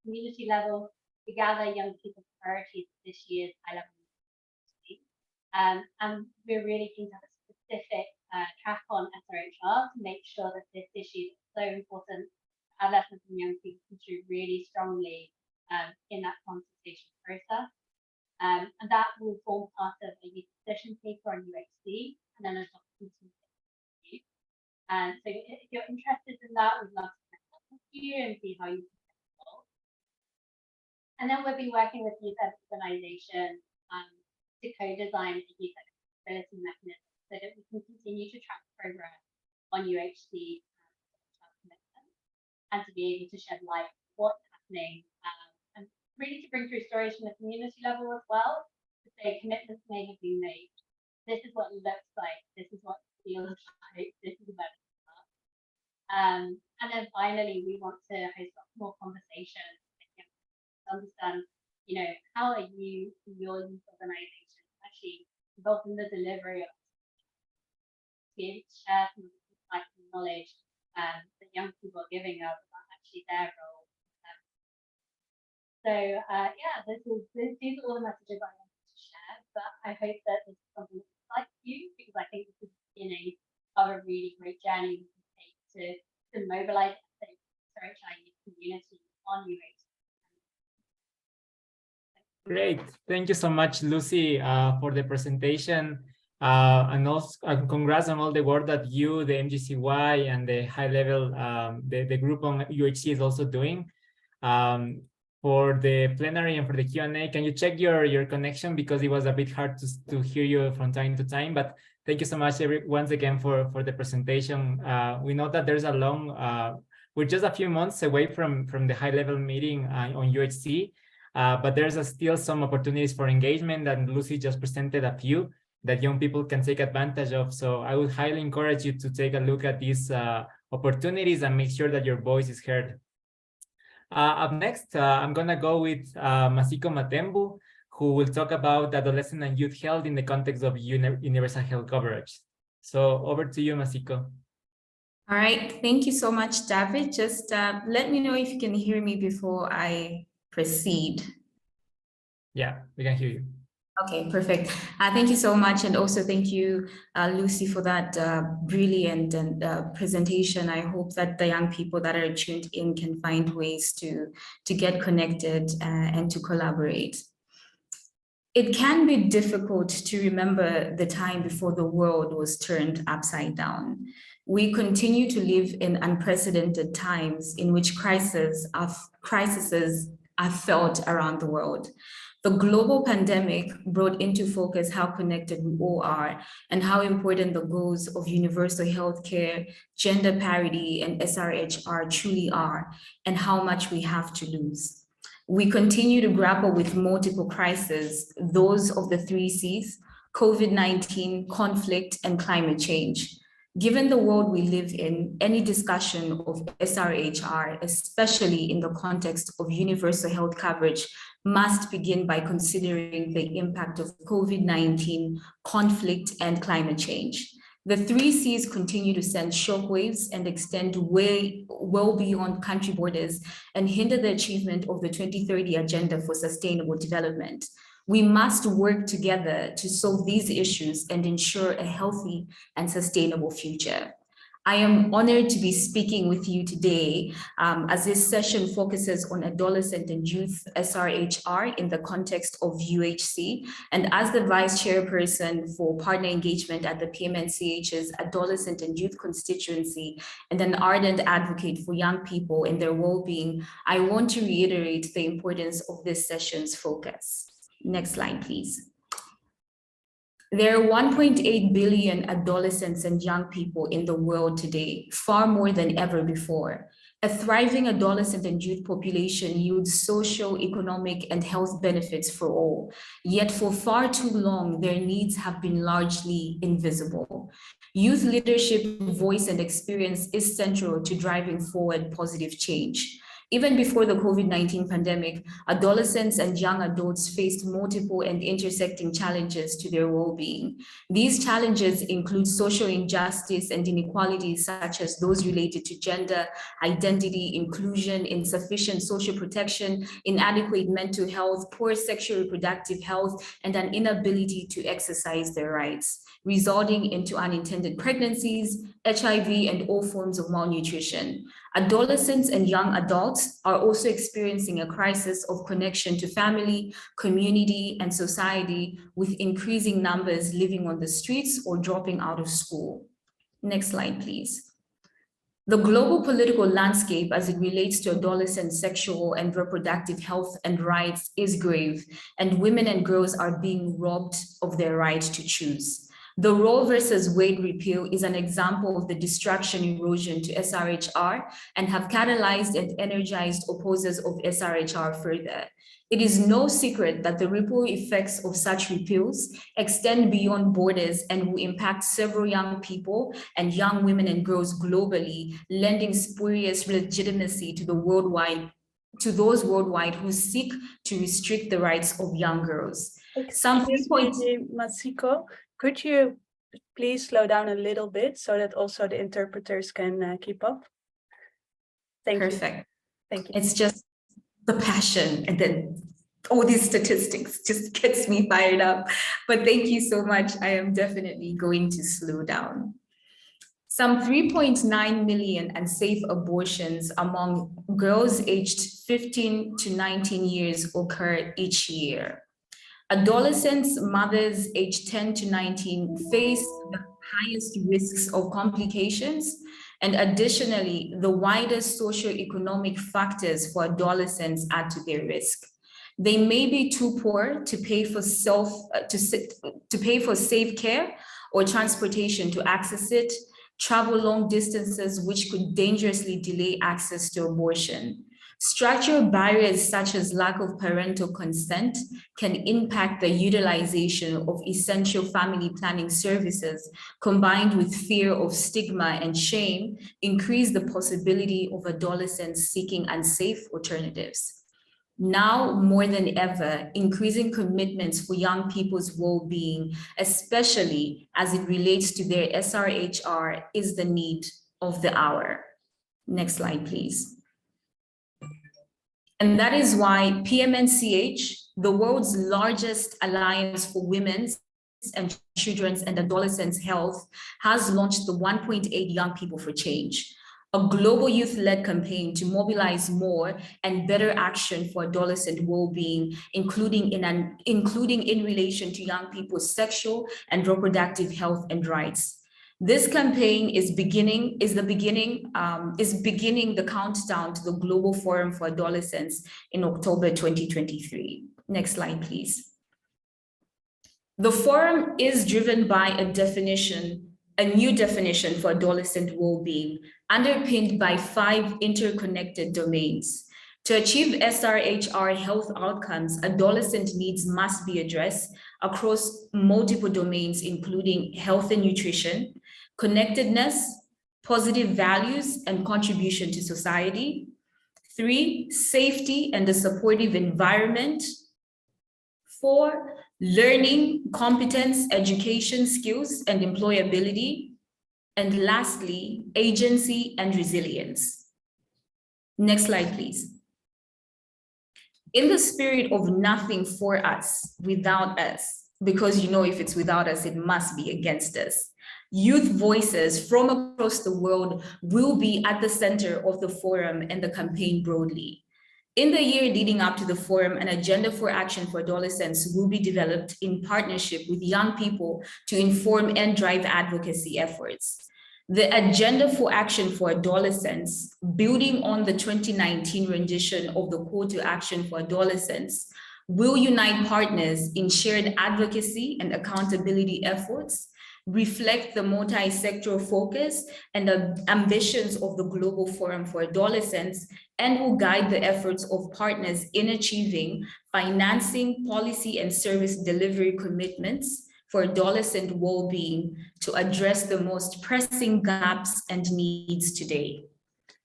C: community level to gather young people's priorities for this year's high-level university. And we're really keen to have a specific track on SRHR to make sure that this issue is so important to adolescents and young people contribute really strongly in that consultation process. And that will form part of a youth position paper on UHC and then a document. And so if you're interested in that, we'd love to connect up with you and see how you can get involved. And then we'll be working with youth organizations to co-design a youth accessibility mechanism so that we can continue to track progress on UHC and to be able to shed light on what's happening and really to bring through stories from the community level as well, to say commitments may have been made. This is what it looks like. This is what it feels like. This is about And then finally, we want to host more conversations to understand, how are you in your youth organization actually involved in the delivery of, to be able to share some of the types of knowledge that young people are giving us about actually their role. Yeah, these are all the messages I wanted to share, but I hope that this is something that excites you, because I think this is the beginning of a really great journey we can take to mobilize the SRHR youth community on UH.
A: Great. Thank you so much, Lucy, for the presentation. And also congrats on all the work that you, the MGCY, and the high level, the group on UHC is also doing. For the plenary and for the Q&A, can you check your connection, because it was a bit hard to hear you from time to time, but thank you so much once again for the presentation. We know that there's a long, we're just a few months away from the high level meeting on UHC, but there's still some opportunities for engagement, and Lucy just presented a few that young people can take advantage of. So I would highly encourage you to take a look at these opportunities and make sure that your voice is heard. Up next, I'm gonna go with Masiko Matembu, who will talk about adolescent and youth health in the context of universal health coverage. So over to you, Masiko.
F: All right, thank you so much, David. Just let me know if you can hear me before I proceed.
A: Yeah, we can hear you.
F: Okay, perfect. Thank you so much. And also thank you, Lucy, for that brilliant presentation. I hope that the young people that are tuned in can find ways to get connected and to collaborate. It can be difficult to remember the time before the world was turned upside down. We continue to live in unprecedented times in which crises are felt around the world. The global pandemic brought into focus how connected we all are and how important the goals of universal healthcare, gender parity, and SRHR truly are, and how much we have to lose. We continue to grapple with multiple crises, those of the 3 Cs, COVID-19, conflict, and climate change. Given the world we live in, any discussion of SRHR, especially in the context of universal health coverage, must begin by considering the impact of COVID-19, conflict, and climate change. The 3 Cs continue to send shockwaves and extend well beyond country borders and hinder the achievement of the 2030 Agenda for Sustainable Development. We must work together to solve these issues and ensure a healthy and sustainable future. I am honored to be speaking with you today as this session focuses on adolescent and youth SRHR in the context of UHC, and as the Vice Chairperson for Partner Engagement at the PMNCH's Adolescent and Youth Constituency and an ardent advocate for young people and their well-being, I want to reiterate the importance of this session's focus. Next slide, please. There are 1.8 billion adolescents and young people in the world today, far more than ever before. A thriving adolescent and youth population yields social, economic, and health benefits for all. Yet for far too long, their needs have been largely invisible. Youth leadership, voice, and experience is central to driving forward positive change. Even before the COVID-19 pandemic, adolescents and young adults faced multiple and intersecting challenges to their well-being. These challenges include social injustice and inequalities such as those related to gender, identity, inclusion, insufficient social protection, inadequate mental health, poor sexual reproductive health, and an inability to exercise their rights, resulting into unintended pregnancies, HIV, and all forms of malnutrition. Adolescents and young adults are also experiencing a crisis of connection to family, community, and society, with increasing numbers living on the streets or dropping out of school. Next slide, please. The global political landscape as it relates to adolescent sexual and reproductive health and rights is grave, and women and girls are being robbed of their right to choose. The Roe versus Wade repeal is an example of the distraction erosion to SRHR and have catalyzed and energized opposers of SRHR further. It is no secret that the ripple effects of such repeals extend beyond borders and will impact several young people and young women and girls globally, lending spurious legitimacy to those worldwide who seek to restrict the rights of young girls.
M: Excuse me, Masiko, could you please slow down a little bit so that also the interpreters can keep up? Thank you.
F: Perfect.
M: Thank you.
F: It's just the passion, and then all these statistics just gets me fired up. But thank you so much. I am definitely going to slow down. Some 3.9 million unsafe abortions among girls aged 15 to 19 years occur each year. Adolescents, mothers aged 10 to 19 face the highest risks of complications, and additionally, the widest socioeconomic factors for adolescents add to their risk. They may be too poor to pay for safe care or transportation to access it, travel long distances which could dangerously delay access to abortion. Structural barriers such as lack of parental consent can impact the utilization of essential family planning services, combined with fear of stigma and shame, increase the possibility of adolescents seeking unsafe alternatives. Now more than ever, increasing commitments for young people's well-being, especially as it relates to their SRHR, is the need of the hour. Next slide, please. And that is why PMNCH, the world's largest alliance for women's and children's and adolescents' health, has launched the 1.8 Young People for Change, a global youth-led campaign to mobilize more and better action for adolescent well-being, including in relation to young people's sexual and reproductive health and rights. This campaign is beginning the countdown to the Global Forum for Adolescents in October 2023. Next slide, please. The forum is driven by a new definition for adolescent well-being, underpinned by 5 interconnected domains. To achieve SRHR health outcomes, adolescent needs must be addressed across multiple domains, including health and nutrition, connectedness, positive values, and contribution to society. 3, safety and a supportive environment. 4, learning, competence, education, skills, and employability. And lastly, agency and resilience. Next slide, please. In the spirit of nothing for us, without us, because if it's without us, it must be against us, youth voices from across the world will be at the center of the forum and the campaign broadly. In the year leading up to the forum, an agenda for action for adolescents will be developed in partnership with young people to inform and drive advocacy efforts. The agenda for action for adolescents, building on the 2019 rendition of the call to action for adolescents, will unite partners in shared advocacy and accountability efforts, reflect the multi-sectoral focus and the ambitions of the Global Forum for Adolescents, and will guide the efforts of partners in achieving financing, policy, and service delivery commitments for adolescent well-being to address the most pressing gaps and needs today.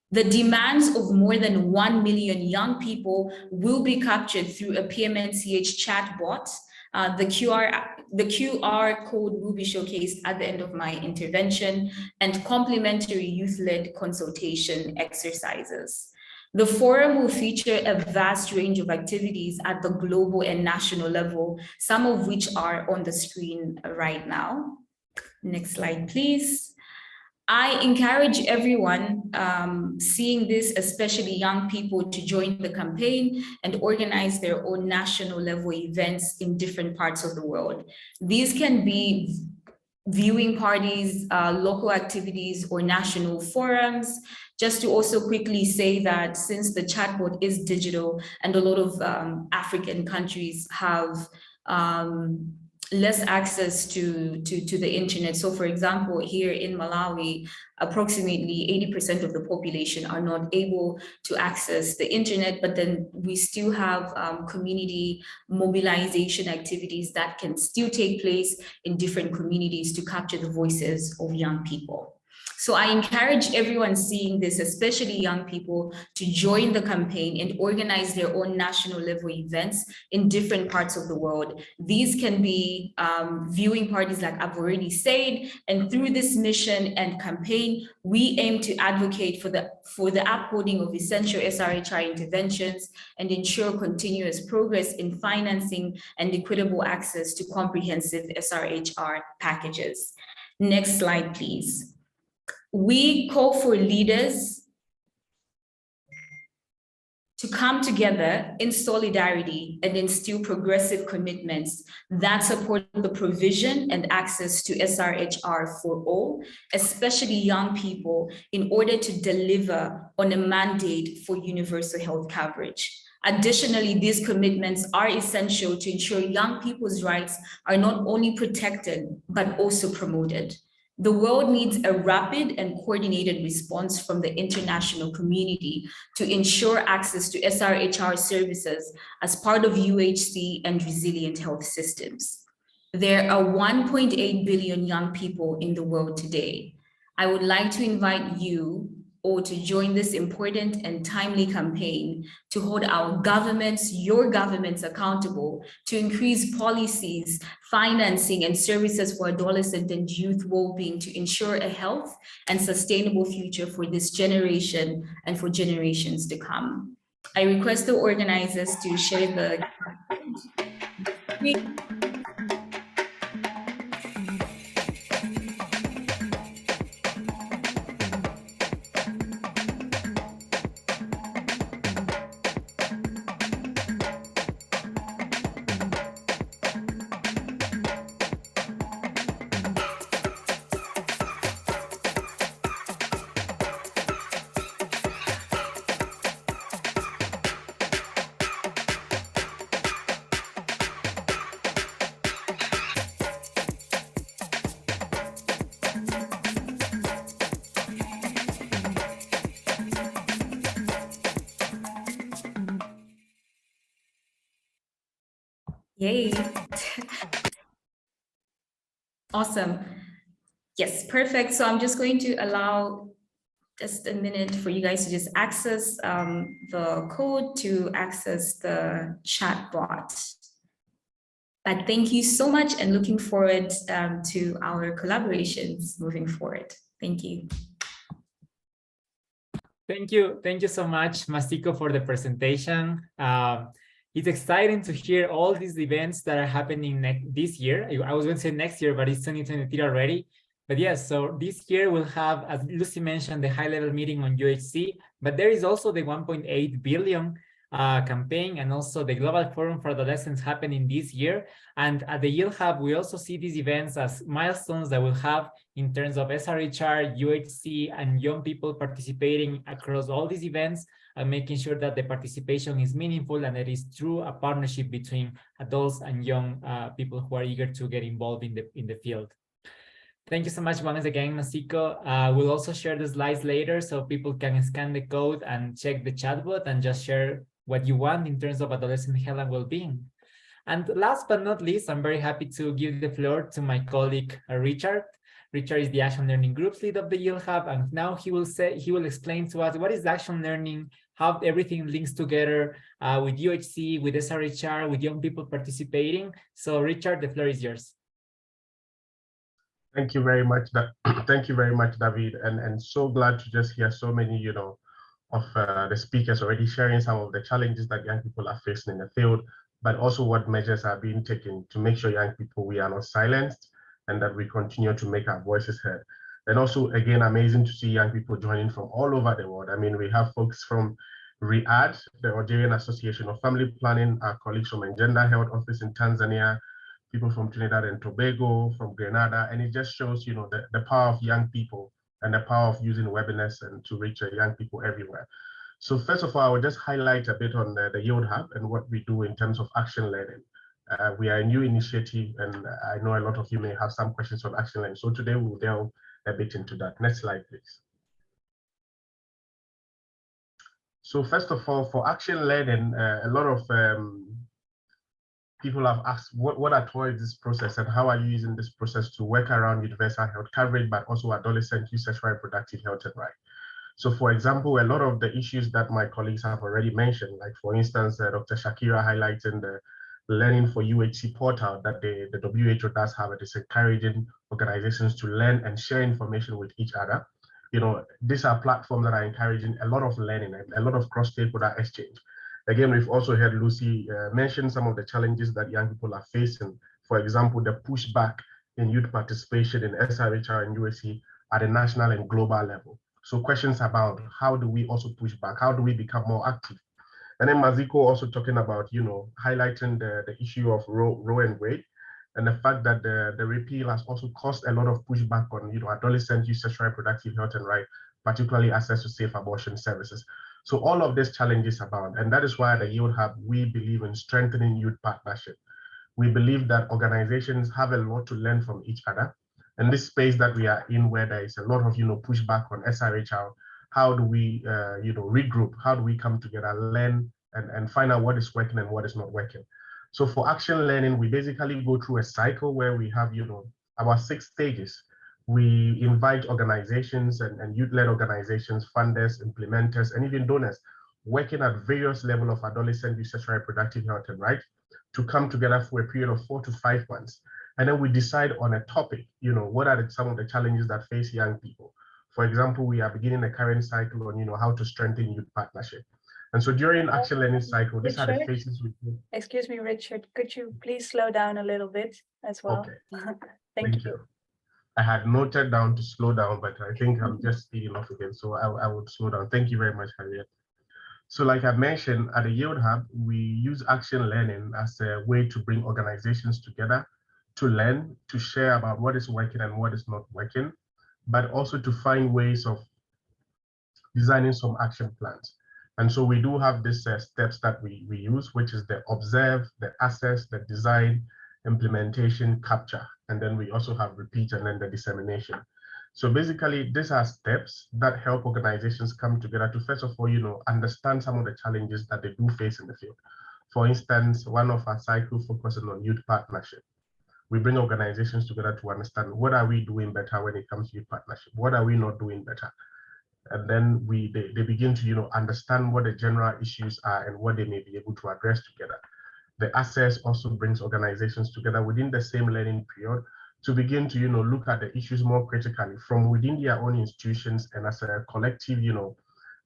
F: The demands of more than 1 million young people will be captured through a PMNCH chatbot. The QR code will be showcased at the end of my intervention, and complementary youth-led consultation exercises. The forum will feature a vast range of activities at the global and national level, some of which are on the screen right now. Next slide, please. I encourage everyone seeing this, especially young people, to join the campaign and organize their own national level events in different parts of the world. These can be viewing parties, local activities, or national forums. Just to also quickly say that since the chatbot is digital and a lot of African countries have less access to the internet. So for example, here in Malawi, approximately 80% of the population are not able to access the internet, but then we still have community mobilization activities that can still take place in different communities to capture the voices of young people. So I encourage everyone seeing this, especially young people, to join the campaign and organize their own national level events in different parts of the world. These can be viewing parties like I've already said, and through this mission and campaign, we aim to advocate for the upholding of essential SRHR interventions and ensure continuous progress in financing and equitable access to comprehensive SRHR packages. Next slide, please. We call for leaders to come together in solidarity and instill progressive commitments that support the provision and access to SRHR for all, especially young people, in order to deliver on a mandate for universal health coverage. Additionally, these commitments are essential to ensure young people's rights are not only protected, but also promoted. The world needs a rapid and coordinated response from the international community to ensure access to SRHR services as part of UHC and resilient health systems. There are 1.8 billion young people in the world today. I would like to invite you all to join this important and timely campaign to hold our governments, your governments, accountable to increase policies, financing, and services for adolescent and youth well-being to ensure a health and sustainable future for this generation and for generations to come. I request the organizers to share the Yay. Awesome. Yes, perfect. So I'm just going to allow just a minute for you guys to just access the code to access the chat bot. But thank you so much and looking forward to our collaborations moving forward. Thank you.
A: Thank you so much, Masiko, for the presentation. It's exciting to hear all these events that are happening this year. I was going to say next year, but it's 2023 already. But yes, so this year we'll have, as Lucy mentioned, the high-level meeting on UHC, but there is also the 1.8 billion campaign and also the Global Forum for Adolescents happening this year. And at the Yield Hub, we also see these events as milestones that we'll have in terms of SRHR, UHC, and young people participating across all these events and making sure that the participation is meaningful and it is true a partnership between adults and young people who are eager to get involved in the field. Thank you so much once again, Masiko. We'll also share the slides later so people can scan the code and check the chatbot and just share what you want in terms of adolescent health and well-being. And last but not least, I'm very happy to give the floor to my colleague, Richard. Richard is the Action Learning Groups lead of the Yield Hub, and now he will explain to us what is action learning, how everything links together with UHC, with SRHR, with young people participating. So Richard, the floor is yours.
E: Thank you very much. Thank you very much, David, and so glad to just hear so many, of the speakers already sharing some of the challenges that young people are facing in the field, but also what measures are being taken to make sure young people, we are not silenced and that we continue to make our voices heard. And also, again, amazing to see young people joining from all over the world. I mean, we have folks from RIAD, the Algerian Association of Family Planning, our colleagues from Engender Health Office in Tanzania, people from Trinidad and Tobago, from Grenada, and it just shows, the power of young people and the power of using webinars and to reach young people everywhere. So first of all, I will just highlight a bit on the Yield Hub and what we do in terms of action learning. We are a new initiative, and I know a lot of you may have some questions on action learning. So today we'll delve a bit into that. Next slide, please. So first of all, for action learning, a lot of people have asked, what at all is this process, and how are you using this process to work around universal health coverage, but also adolescent youth sexual reproductive health and right? So for example, a lot of the issues that my colleagues have already mentioned, like for instance, Dr. Shakira highlighting the Learning for UHC portal that the WHO does have, it is encouraging organizations to learn and share information with each other. You know, these are platforms that are encouraging a lot of learning and a lot of cross-stakeholder exchange. Again, we've also heard Lucy mention some of the challenges that young people are facing. For example, the pushback in youth participation in SRHR and USC at a national and global level. So questions about how do we also push back? How do we become more active? And then Maziko also talking about, you know, highlighting the issue of Roe and Wade, and the fact that the repeal has also caused a lot of pushback on, you know, adolescent youth sexual reproductive health and right, particularly access to safe abortion services. So all of these challenges abound, and that is why at the Youth Hub, we believe in strengthening youth partnership. We believe that organizations have a lot to learn from each other. And this space that we are in, where there is a lot of, you know, pushback on SRHR, how do we, you know, regroup? How do we come together, learn, and find out what is working and what is not working? So for action learning, we basically go through a cycle where we have, you know, our 6 stages. We invite organizations and youth-led organizations, funders, implementers, and even donors working at various levels of adolescent youth sexual reproductive health and rights to come together for a period of 4 to 5 months. And then we decide on a topic, you know, what are some of the challenges that face young people? For example, we are beginning a current cycle on, you know, how to strengthen youth partnership. And so during action learning cycle, these are the phases we do.
M: Excuse me, Richard, could you please slow down a little bit as well?
E: Okay.
M: Thank you.
E: I had noted down to slow down, but I think I'm just speeding off again. So I would slow down. Thank you very much, Harriet. So like I mentioned, at the Yield Hub, we use action learning as a way to bring organizations together, to learn, to share about what is working and what is not working, but also to find ways of designing some action plans. And so we do have these steps that we use, which is the observe, the assess, the design, implementation, capture, and then we also have repeat and then the dissemination. So basically, these are steps that help organizations come together to, first of all, you know, understand some of the challenges that they do face in the field. For instance, one of our cycles focuses on youth partnership. We bring organizations together to understand what are we doing better when it comes to youth partnership? What are we not doing better? And then they begin to, you know, understand what the general issues are and what they may be able to address together. The access also brings organizations together within the same learning period to begin to, you know, look at the issues more critically from within their own institutions and as a collective, you know,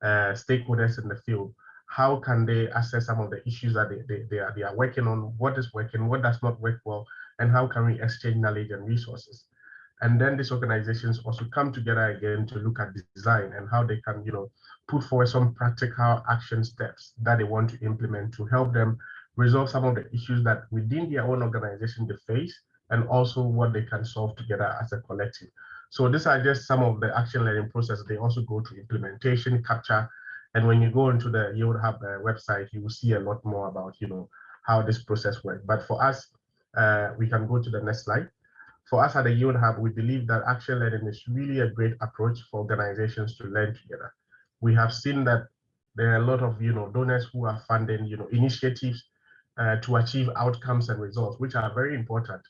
E: stakeholders in the field. How can they assess some of the issues that they are working on? What is working? What does not work well? And how can we exchange knowledge and resources? And then these organizations also come together again to look at design and how they can, you know, put forward some practical action steps that they want to implement to help them resolve some of the issues that within their own organization they face, and also what they can solve together as a collective. So these are just some of the action learning process. They also go to implementation, capture, and when you go into the Yield Hub website, you will see a lot more about, you know, how this process works. But for us, we can go to the next slide. For us at the Yield Hub, we believe that action learning is really a great approach for organizations to learn together. We have seen that there are a lot of, you know, donors who are funding, you know, initiatives to achieve outcomes and results, which are very important.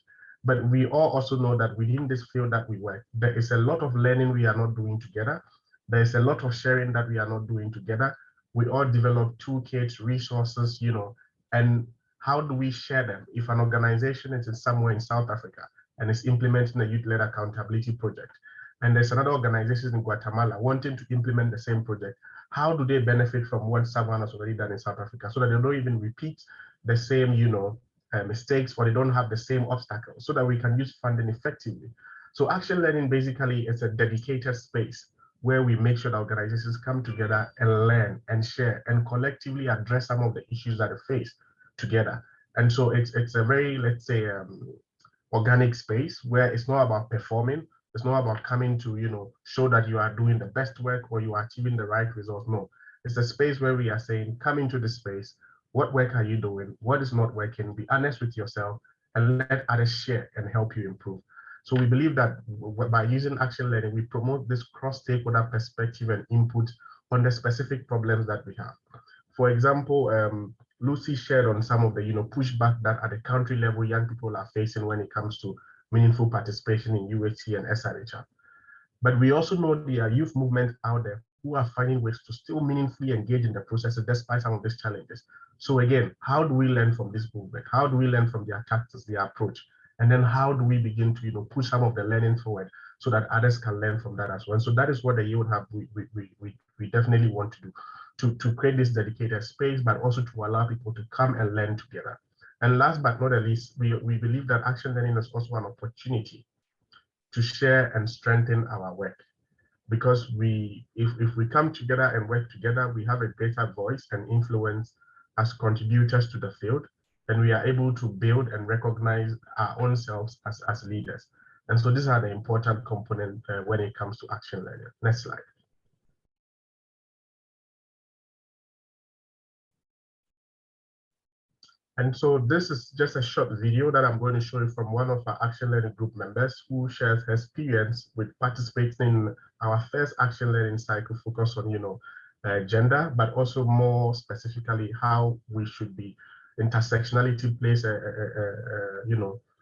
E: But we all also know that within this field that we work, there is a lot of learning we are not doing together. There is a lot of sharing that we are not doing together. We all develop toolkits, resources, you know, and how do we share them? If an organization is in somewhere in South Africa and is implementing a youth-led accountability project, and there's another organization in Guatemala wanting to implement the same project, how do they benefit from what someone has already done in South Africa so that they don't even repeat the same, you know, mistakes, or they don't have the same obstacles, so that we can use funding effectively. So action learning basically is a dedicated space where we make sure that organizations come together and learn and share and collectively address some of the issues that they face together. And so it's a very, let's say, organic space where it's not about performing. It's not about coming to, you know, show that you are doing the best work or you are achieving the right results. No, it's a space where we are saying, come into the space, What work are you doing? What is not working? Be honest with yourself and let others share and help you improve. So we believe that by using action learning, we promote this cross-stakeholder perspective and input on the specific problems that we have. For example, Lucy shared on some of the pushback that at the country level young people are facing when it comes to meaningful participation in UHC and SRHR. But we also know there are youth movements out there who are finding ways to still meaningfully engage in the processes despite some of these challenges. So again, how do we learn from this movement? How do we learn from their tactics, their approach? And then how do we begin to push some of the learning forward so that others can learn from that as well? And so that is what the Youth Hub we definitely want to do, to create this dedicated space, but also to allow people to come and learn together. And last but not least, we believe that action learning is also an opportunity to share and strengthen our work. Because if we come together and work together, we have a greater voice and influence as contributors to the field, and we are able to build and recognize our own selves as leaders. And so these are the important components when it comes to action learning. Next slide. And so this is just a short video that I'm going to show you from one of our action learning group members who shares her experience with participating in our first action learning cycle focused on, gender, but also more specifically how we should be intersectionality plays a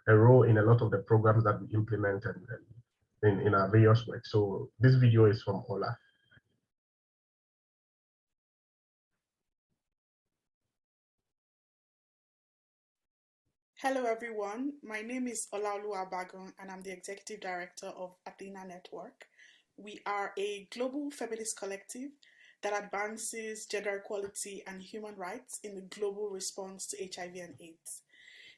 E: role in a lot of the programs that we implement and in our various work. So this video is from Ola.
L: Hello everyone, my name is Olaolu Abagun and I'm the Executive Director of Athena Network. We are a global feminist collective that advances gender equality and human rights in the global response to HIV and AIDS.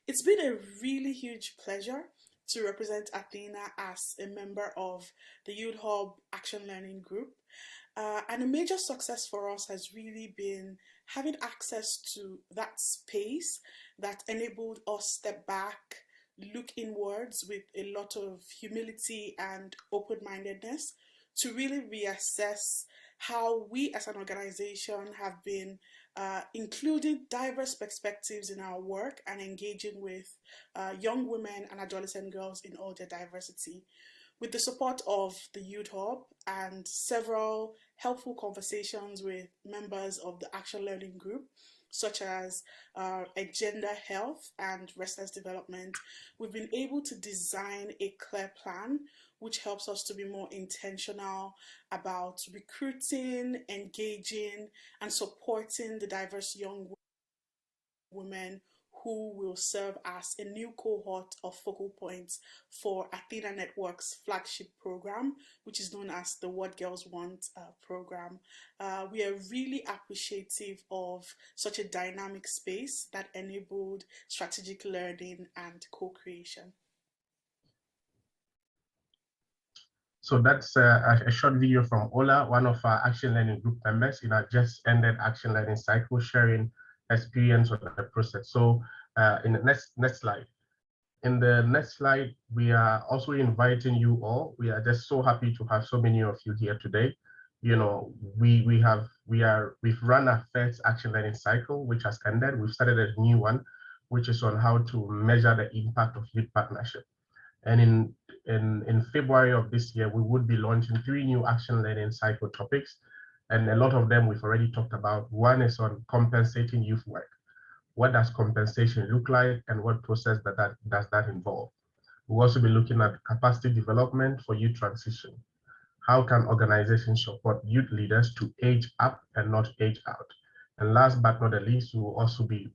L: It's been a really huge pleasure to represent Athena as a member of the Youth Hub Action Learning Group. And a major success for us has really been having access to that space that enabled us step back, look inwards with a lot of humility and open-mindedness to really reassess how we as an organization have been including diverse perspectives in our work and engaging with young women and adolescent girls in all their diversity. With the support of the Youth Hub and several helpful conversations with members of the Action Learning Group, such as Gender Health and Restless Development, we've been able to design a clear plan which helps us to be more intentional about recruiting, engaging, and supporting the diverse young women who will serve as a new cohort of focal points for Athena Network's flagship program, which is known as the What Girls Want program. We are really appreciative of such a dynamic space that enabled strategic learning and co-creation.
E: So that's a short video from Ola, one of our Action Learning Group members in our just ended Action Learning cycle, sharing experience of the process. So in the next slide. In the next slide, we are also inviting you all. We are just so happy to have so many of you here today. We've run our first Action Learning cycle, which has ended. We've started a new one, which is on how to measure the impact of youth partnership. And in February of this year, we would be launching 3 new action learning cycle topics. And a lot of them we've already talked about. One is on compensating youth work. What does compensation look like and what process does that involve? We'll also be looking at capacity development for youth transition. How can organizations support youth leaders to age up and not age out? And last but not the least, we will also be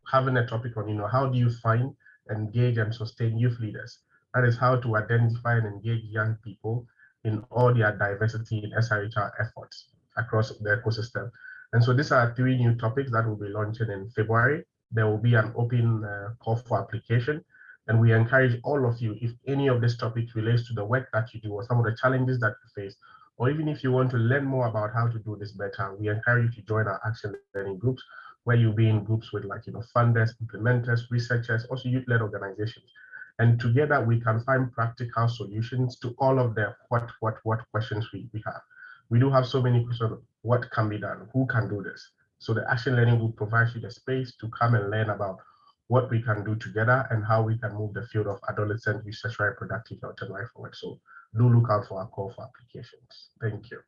E: having a topic on, how do you find, engage and sustain youth leaders? That is how to identify and engage young people in all their diversity in SRHR efforts across the ecosystem. And so these are 3 new topics that will be launching in February. There will be an open call for application. And we encourage all of you, if any of this topic relates to the work that you do or some of the challenges that you face, or even if you want to learn more about how to do this better, we encourage you to join our action learning groups, where you'll be in groups with funders, implementers, researchers, also youth-led organizations. And together we can find practical solutions to all of the what questions we have. We do have so many questions. What can be done? Who can do this? So the Action Learning Group provides you the space to come and learn about what we can do together and how we can move the field of adolescent youth sexual reproductive health and life forward. So do look out for our call for applications. Thank you.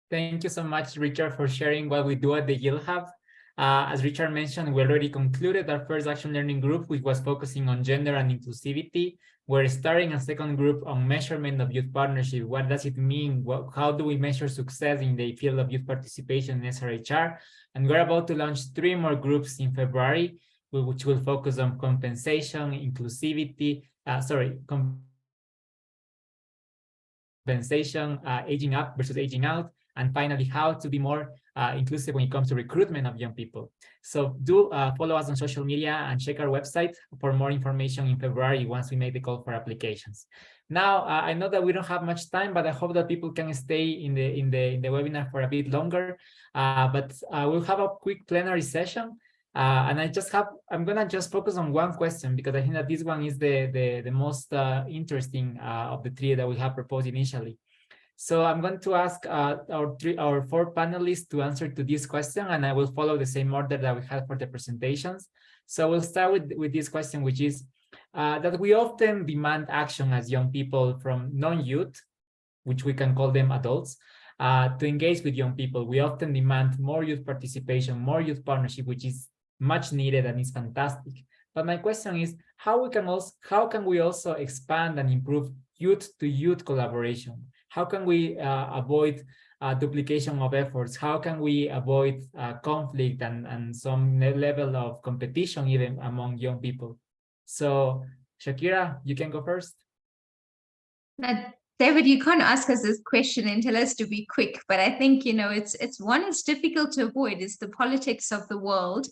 A: Thank you so much, Richard, for sharing what we do at the Yield Hub. As Richard mentioned, we already concluded our first action learning group, which was focusing on gender and inclusivity. We're starting a second group on measurement of youth partnership. What does it mean? How do we measure success in the field of youth participation in SRHR? And we're about to launch 3 more groups in February, which will focus on compensation, inclusivity, compensation, aging up versus aging out, and finally, how to be more inclusive when it comes to recruitment of young people. So do follow us on social media and check our website for more information in February once we make the call for applications. Now, I know that we don't have much time, but I hope that people can stay in the webinar for a bit longer. But we'll have a quick plenary session. And I'm gonna just focus on one question because I think that this one is the most interesting of the 3 that we have proposed initially. So I'm going to ask our 4 panelists to answer to this question, and I will follow the same order that we had for the presentations. So we'll start with this question, which is that we often demand action as young people from non-youth, which we can call them adults, to engage with young people. We often demand more youth participation, more youth partnership, which is much needed and is fantastic. But my question is, how can we also expand and improve youth-to-youth collaboration? How can we avoid duplication of efforts? How can we avoid conflict and some level of competition even among young people? So Shakira, you can go first.
D: David, you can't ask us this question and tell us to be quick, but I think, it's difficult to avoid. It's the politics of the world.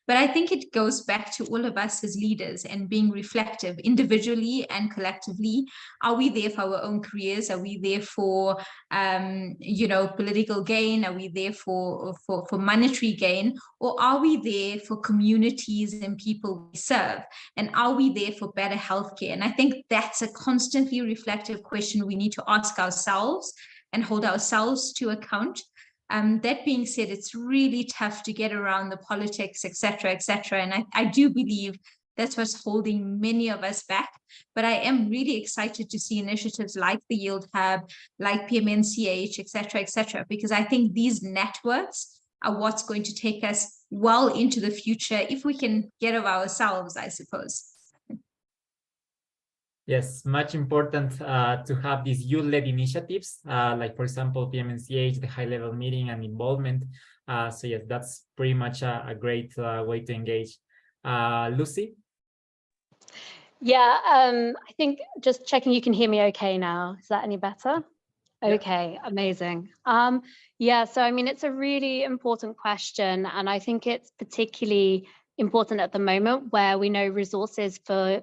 D: But I think it goes back to all of us as leaders and being reflective individually and collectively. Are we there for our own careers? Are we there for, political gain? Are we there for monetary gain? Or are we there for communities and people we serve? And are we there for better healthcare? And I think that's a constantly reflective question we need to ask ourselves and hold ourselves to account. That being said, it's really tough to get around the politics, et cetera, and I do believe that's what's holding many of us back. But I am really excited to see initiatives like the Yield Hub, like PMNCH, et cetera, because I think these networks are what's going to take us well into the future if we can get of ourselves, I suppose.
A: Yes, much important to have these youth-led initiatives, like, for example, PMNCH, the high-level meeting and involvement. So yes, that's pretty much a great way to engage. Lucy?
C: Yeah, I think just checking you can hear me okay now. Is that any better? Okay, amazing. Yeah, so I mean, it's a really important question, and I think it's particularly important at the moment where we know resources for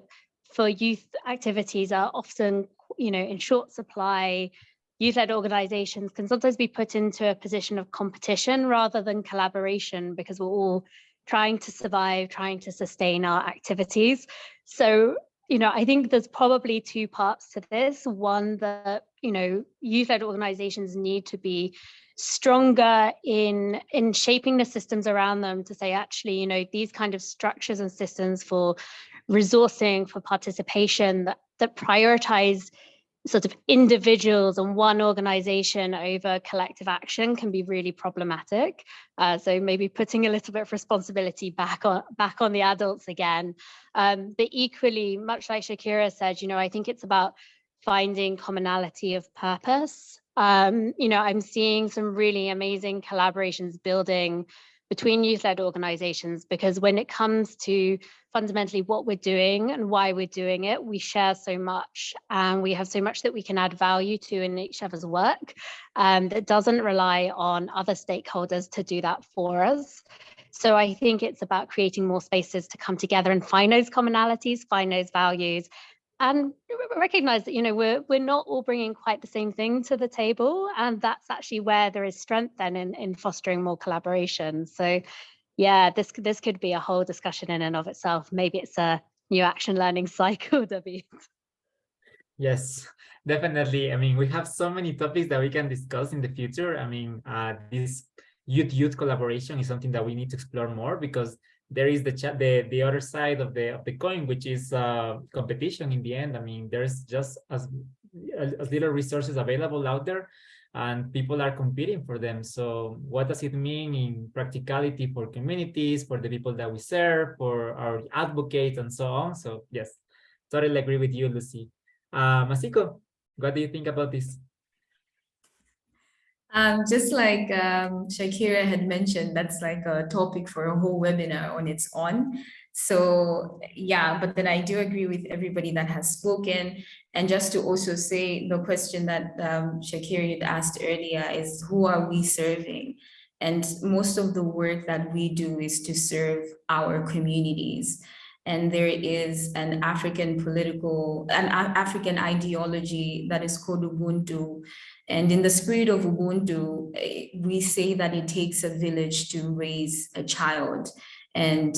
C: youth activities are often, in short supply. Youth-led organizations can sometimes be put into a position of competition rather than collaboration because we're all trying to survive, trying to sustain our activities. So, I think there's probably 2 parts to this. One, that, youth-led organizations need to be stronger in shaping the systems around them to say, actually, these kind of structures and systems for resourcing, for participation that prioritize sort of individuals and one organization over collective action can be really problematic. So maybe putting a little bit of responsibility back on the adults again. But equally, much like Shakira said, I think it's about finding commonality of purpose. I'm seeing some really amazing collaborations building between youth-led organizations, because when it comes to fundamentally what we're doing and why we're doing it, we share so much and we have so much that we can add value to in each other's work that doesn't rely on other stakeholders to do that for us. So I think it's about creating more spaces to come together and find those commonalities, find those values, and recognize that we're not all bringing quite the same thing to the table, and that's actually where there is strength then in fostering more collaboration. So yeah, this could be a whole discussion in and of itself. Maybe it's a new action learning cycle, David.
A: Yes, definitely. I mean, we have so many topics that we can discuss in the future. I mean, this youth collaboration is something that we need to explore more, because there is the other side of the coin, which is competition in the end. I mean, there's just as little resources available out there, and people are competing for them. So what does it mean in practicality for communities, for the people that we serve, for our advocates, and so on? So yes, totally agree with you, Lucy. Masiko, what do you think about this?
F: Just like Shakira had mentioned, that's like a topic for a whole webinar on its own. So yeah, but then I do agree with everybody that has spoken. And just to also say, the question that Shakira had asked earlier is, who are we serving? And most of the work that we do is to serve our communities. And there is an African ideology that is called Ubuntu. And in the spirit of Ubuntu, we say that it takes a village to raise a child. And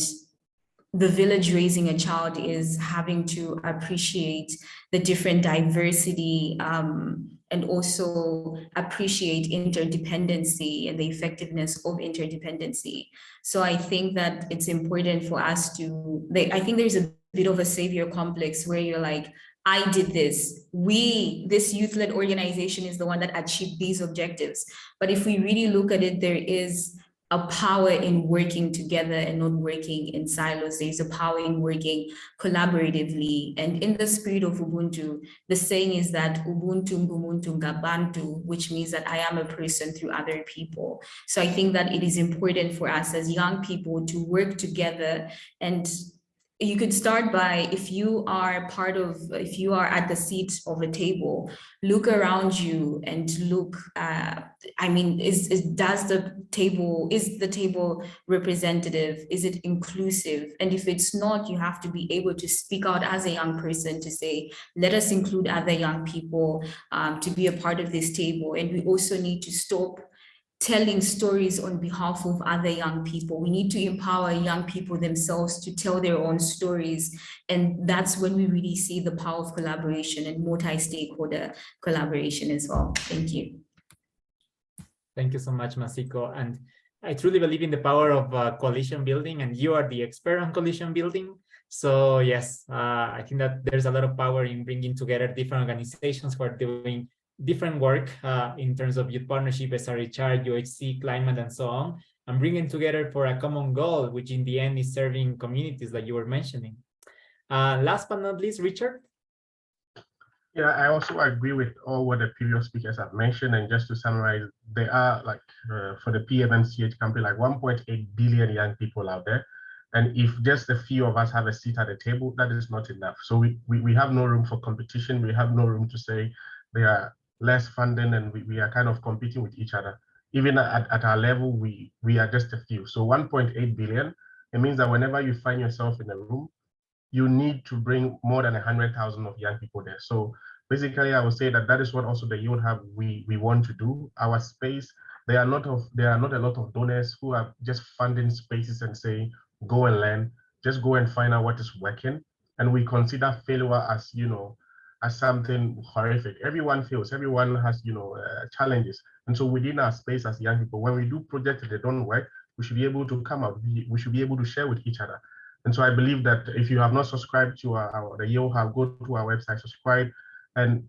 F: the village raising a child is having to appreciate the different diversity and also appreciate interdependency and the effectiveness of interdependency. So I think that it's important for us to, I think there's a bit of a savior complex where you're like, I did this. This youth-led organization is the one that achieved these objectives. But if we really look at it, there is a power in working together and not working in silos. There's a power in working collaboratively. And in the spirit of Ubuntu, the saying is that Ubuntu Ngumuntu Ngabantu, which means that I am a person through other people. So I think that it is important for us as young people to work together. And you could start by, if you are at the seat of a table, look around you and look, I mean, is the table representative? Is it inclusive? And if it's not, you have to be able to speak out as a young person to say, let us include other young people to be a part of this table. And we also need to stop telling stories on behalf of other young people. We need to empower young people themselves to tell their own stories. And that's when we really see the power of collaboration and multi-stakeholder collaboration as well. Thank you.
A: Thank you so much, Masiko. And I truly believe in the power of coalition building, and you are the expert on coalition building. So yes, I think that there's a lot of power in bringing together different organizations who are doing different work in terms of youth partnership, SRHR, UHC, climate, and so on, and bringing together for a common goal, which in the end is serving communities that you were mentioning. Last but not least, Richard.
E: Yeah, I also agree with all what the previous speakers have mentioned. And just to summarize, there are like for the PMMCH campaign, like 1.8 billion young people out there. And if just a few of us have a seat at the table, that is not enough. So we have no room for competition. We have no room to say there are less funding and we are kind of competing with each other. Even at our level, we are just a few. So 1.8 billion, it means that whenever you find yourself in a room, you need to bring more than 100,000 of young people there. So basically, I would say that is what also the Youth Hub we want to do. Our space, there are not a lot of donors who are just funding spaces and saying, go and learn, just go and find out what is working. And we consider failure as, as something horrific. Everyone fails, everyone has, challenges. And so within our space as young people, when we do projects that don't work, we should be able to come up, we should be able to share with each other. And so I believe that if you have not subscribed to the Youth Hub, go to our website, subscribe, and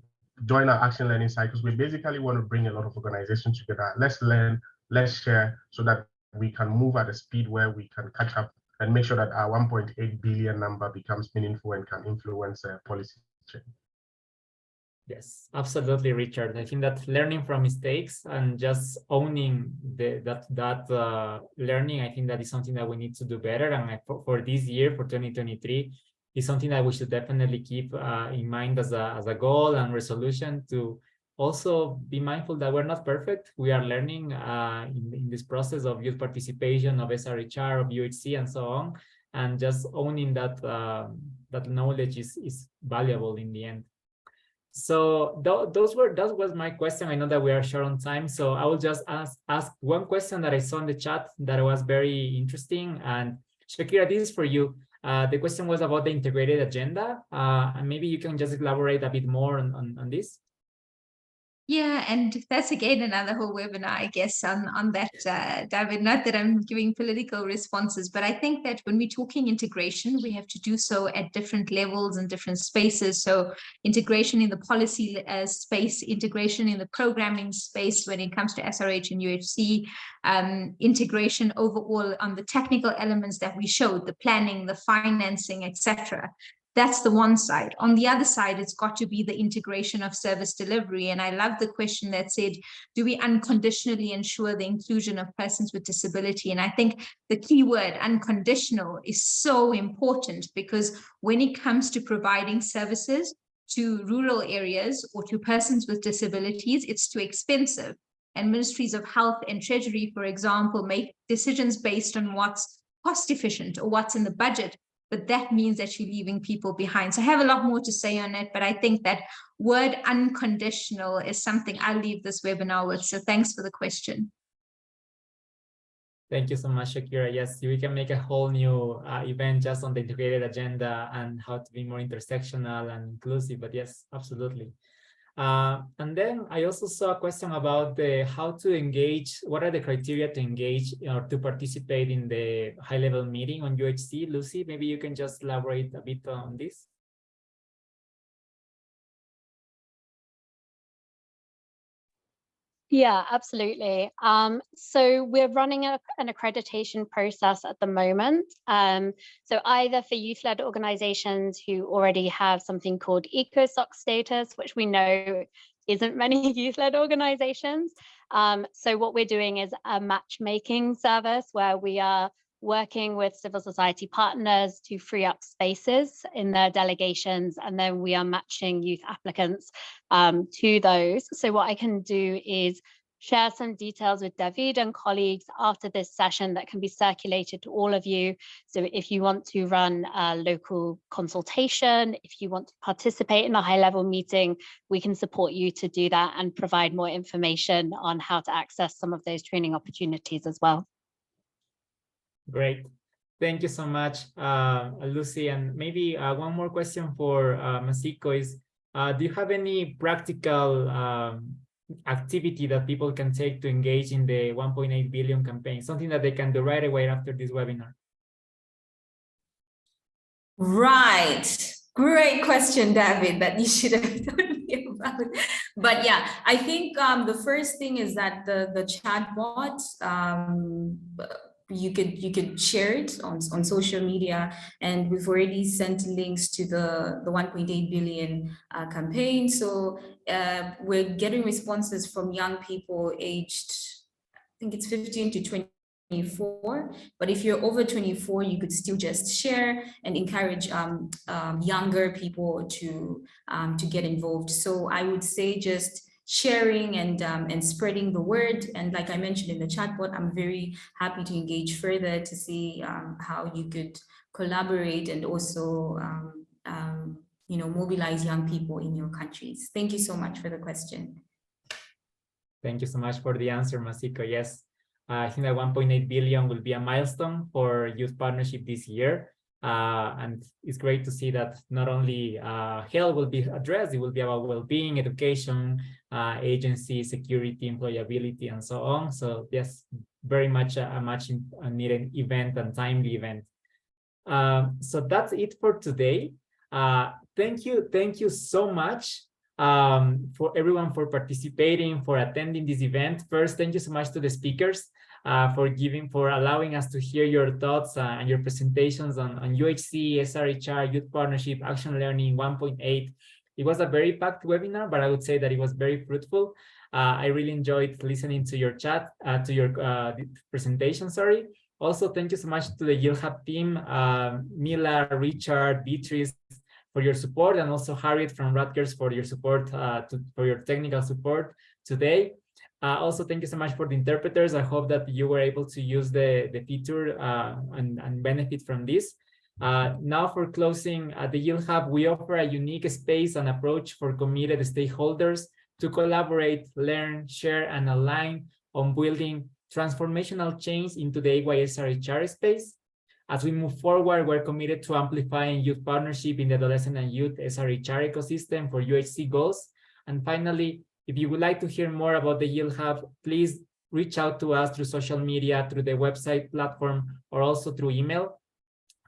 E: join our action learning cycles. We basically want to bring a lot of organizations together. Let's learn, let's share, so that we can move at a speed where we can catch up and make sure that our 1.8 billion number becomes meaningful and can influence policy change.
A: Yes, absolutely, Richard. I think that learning from mistakes and just owning that learning, I think that is something that we need to do better. And for this year, for 2023, is something that we should definitely keep in mind as a goal and resolution, to also be mindful that we're not perfect. We are learning in this process of youth participation, of SRHR, of UHC, and so on. And just owning that that knowledge is valuable in the end. So that was my question. I know that we are short on time, so I will just ask one question that I saw in the chat that was very interesting. And Shakira, this is for you. The question was about the integrated agenda. And maybe you can just elaborate a bit more on this.
D: Yeah, and that's again another whole webinar, I guess, on that, David. Not that I'm giving political responses, but I think that when we're talking integration, we have to do so at different levels and different spaces. So integration in the policy space, integration in the programming space when it comes to SRH and UHC, integration overall on the technical elements that we showed, the planning, the financing, etc. That's the one side. On the other side, it's got to be the integration of service delivery. And I love the question that said, do we unconditionally ensure the inclusion of persons with disability? And I think the key word unconditional is so important, because when it comes to providing services to rural areas or to persons with disabilities, it's too expensive. And ministries of health and treasury, for example, make decisions based on what's cost efficient or what's in the budget. But that means that you're leaving people behind. So I have a lot more to say on it, but I think that word unconditional is something I'll leave this webinar with. So thanks for the question.
A: Thank you so much, Shakira. Yes, we can make a whole new event just on the integrated agenda and how to be more intersectional and inclusive, but yes, absolutely. And then I also saw a question about how to engage, what are the criteria to engage or to participate in the high-level meeting on UHC. Lucy, maybe you can just elaborate a bit on this.
C: Yeah, absolutely. So we're running an accreditation process at the moment. So either for youth-led organizations who already have something called ECOSOC status, which we know isn't many youth-led organizations. So what we're doing is a matchmaking service where we are working with civil society partners to free up spaces in their delegations, and then we are matching youth applicants to those. So what I can do is share some details with David and colleagues after this session that can be circulated to all of you. So if you want to run a local consultation, if you want to participate in a high-level meeting, we can support you to do that and provide more information on how to access some of those training opportunities as well.
A: Great. Thank you so much, Lucy. And maybe one more question for Masiko is, do you have any practical activity that people can take to engage in the 1.8 billion campaign, something that they can do right away after this webinar?
F: Right. Great question, David, that you should have told me about. But yeah, I think the first thing is that the chatbot, you could share it on social media, and we've already sent links to the 1.8 billion campaign. So we're getting responses from young people aged, I think it's 15 to 24, but if you're over 24, you could still just share and encourage younger people to get involved. So I would say just sharing and spreading the word. And like I mentioned in the chatbot, I'm very happy to engage further to see how you could collaborate and also mobilize young people in your countries. Thank you so much for the question.
A: Thank you so much for the answer, Masiko. Yes, I think that 1.8 billion will be a milestone for youth partnership this year. And it's great to see that not only health will be addressed, it will be about well-being, education, agency, security, employability, and so on. So yes, very much a much needed event and timely event. So that's it for today. Thank you so much for everyone for participating, for attending this event. First, thank you so much to the speakers for allowing us to hear your thoughts and your presentations on UHC, SRHR, Youth Partnership, Action Learning 1.8. It was a very packed webinar, but I would say that it was very fruitful. I really enjoyed listening to your presentation, sorry. Also, thank you so much to the YieldHub team, Mila, Richard, Beatrice, for your support, and also Harriet from Rutgers for your support, for your technical support today. Also, thank you so much for the interpreters. I hope that you were able to use the feature and benefit from this. Now for closing, at the YieldHub, we offer a unique space and approach for committed stakeholders to collaborate, learn, share, and align on building transformational change into the AYSRHR space. As we move forward, we're committed to amplifying youth partnership in the adolescent and youth SRHR ecosystem for UHC goals. And finally, if you would like to hear more about the Yield Hub, please reach out to us through social media, through the website platform, or also through email.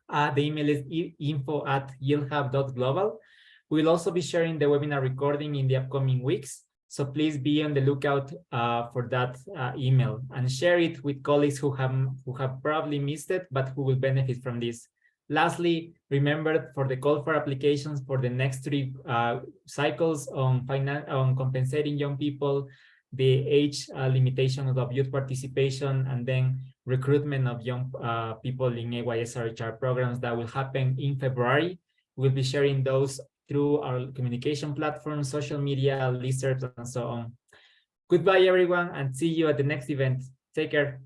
A: The email is info@yieldhub.global. We'll also be sharing the webinar recording in the upcoming weeks. So please be on the lookout for that email and share it with colleagues who have probably missed it, but who will benefit from this. Lastly, remember for the call for applications for the next 3 cycles on compensating young people, the age limitation of youth participation, and then recruitment of young people in AYSRHR programs that will happen in February. We'll be sharing those through our communication platforms, social media, listservs, and so on. Goodbye, everyone, and see you at the next event. Take care.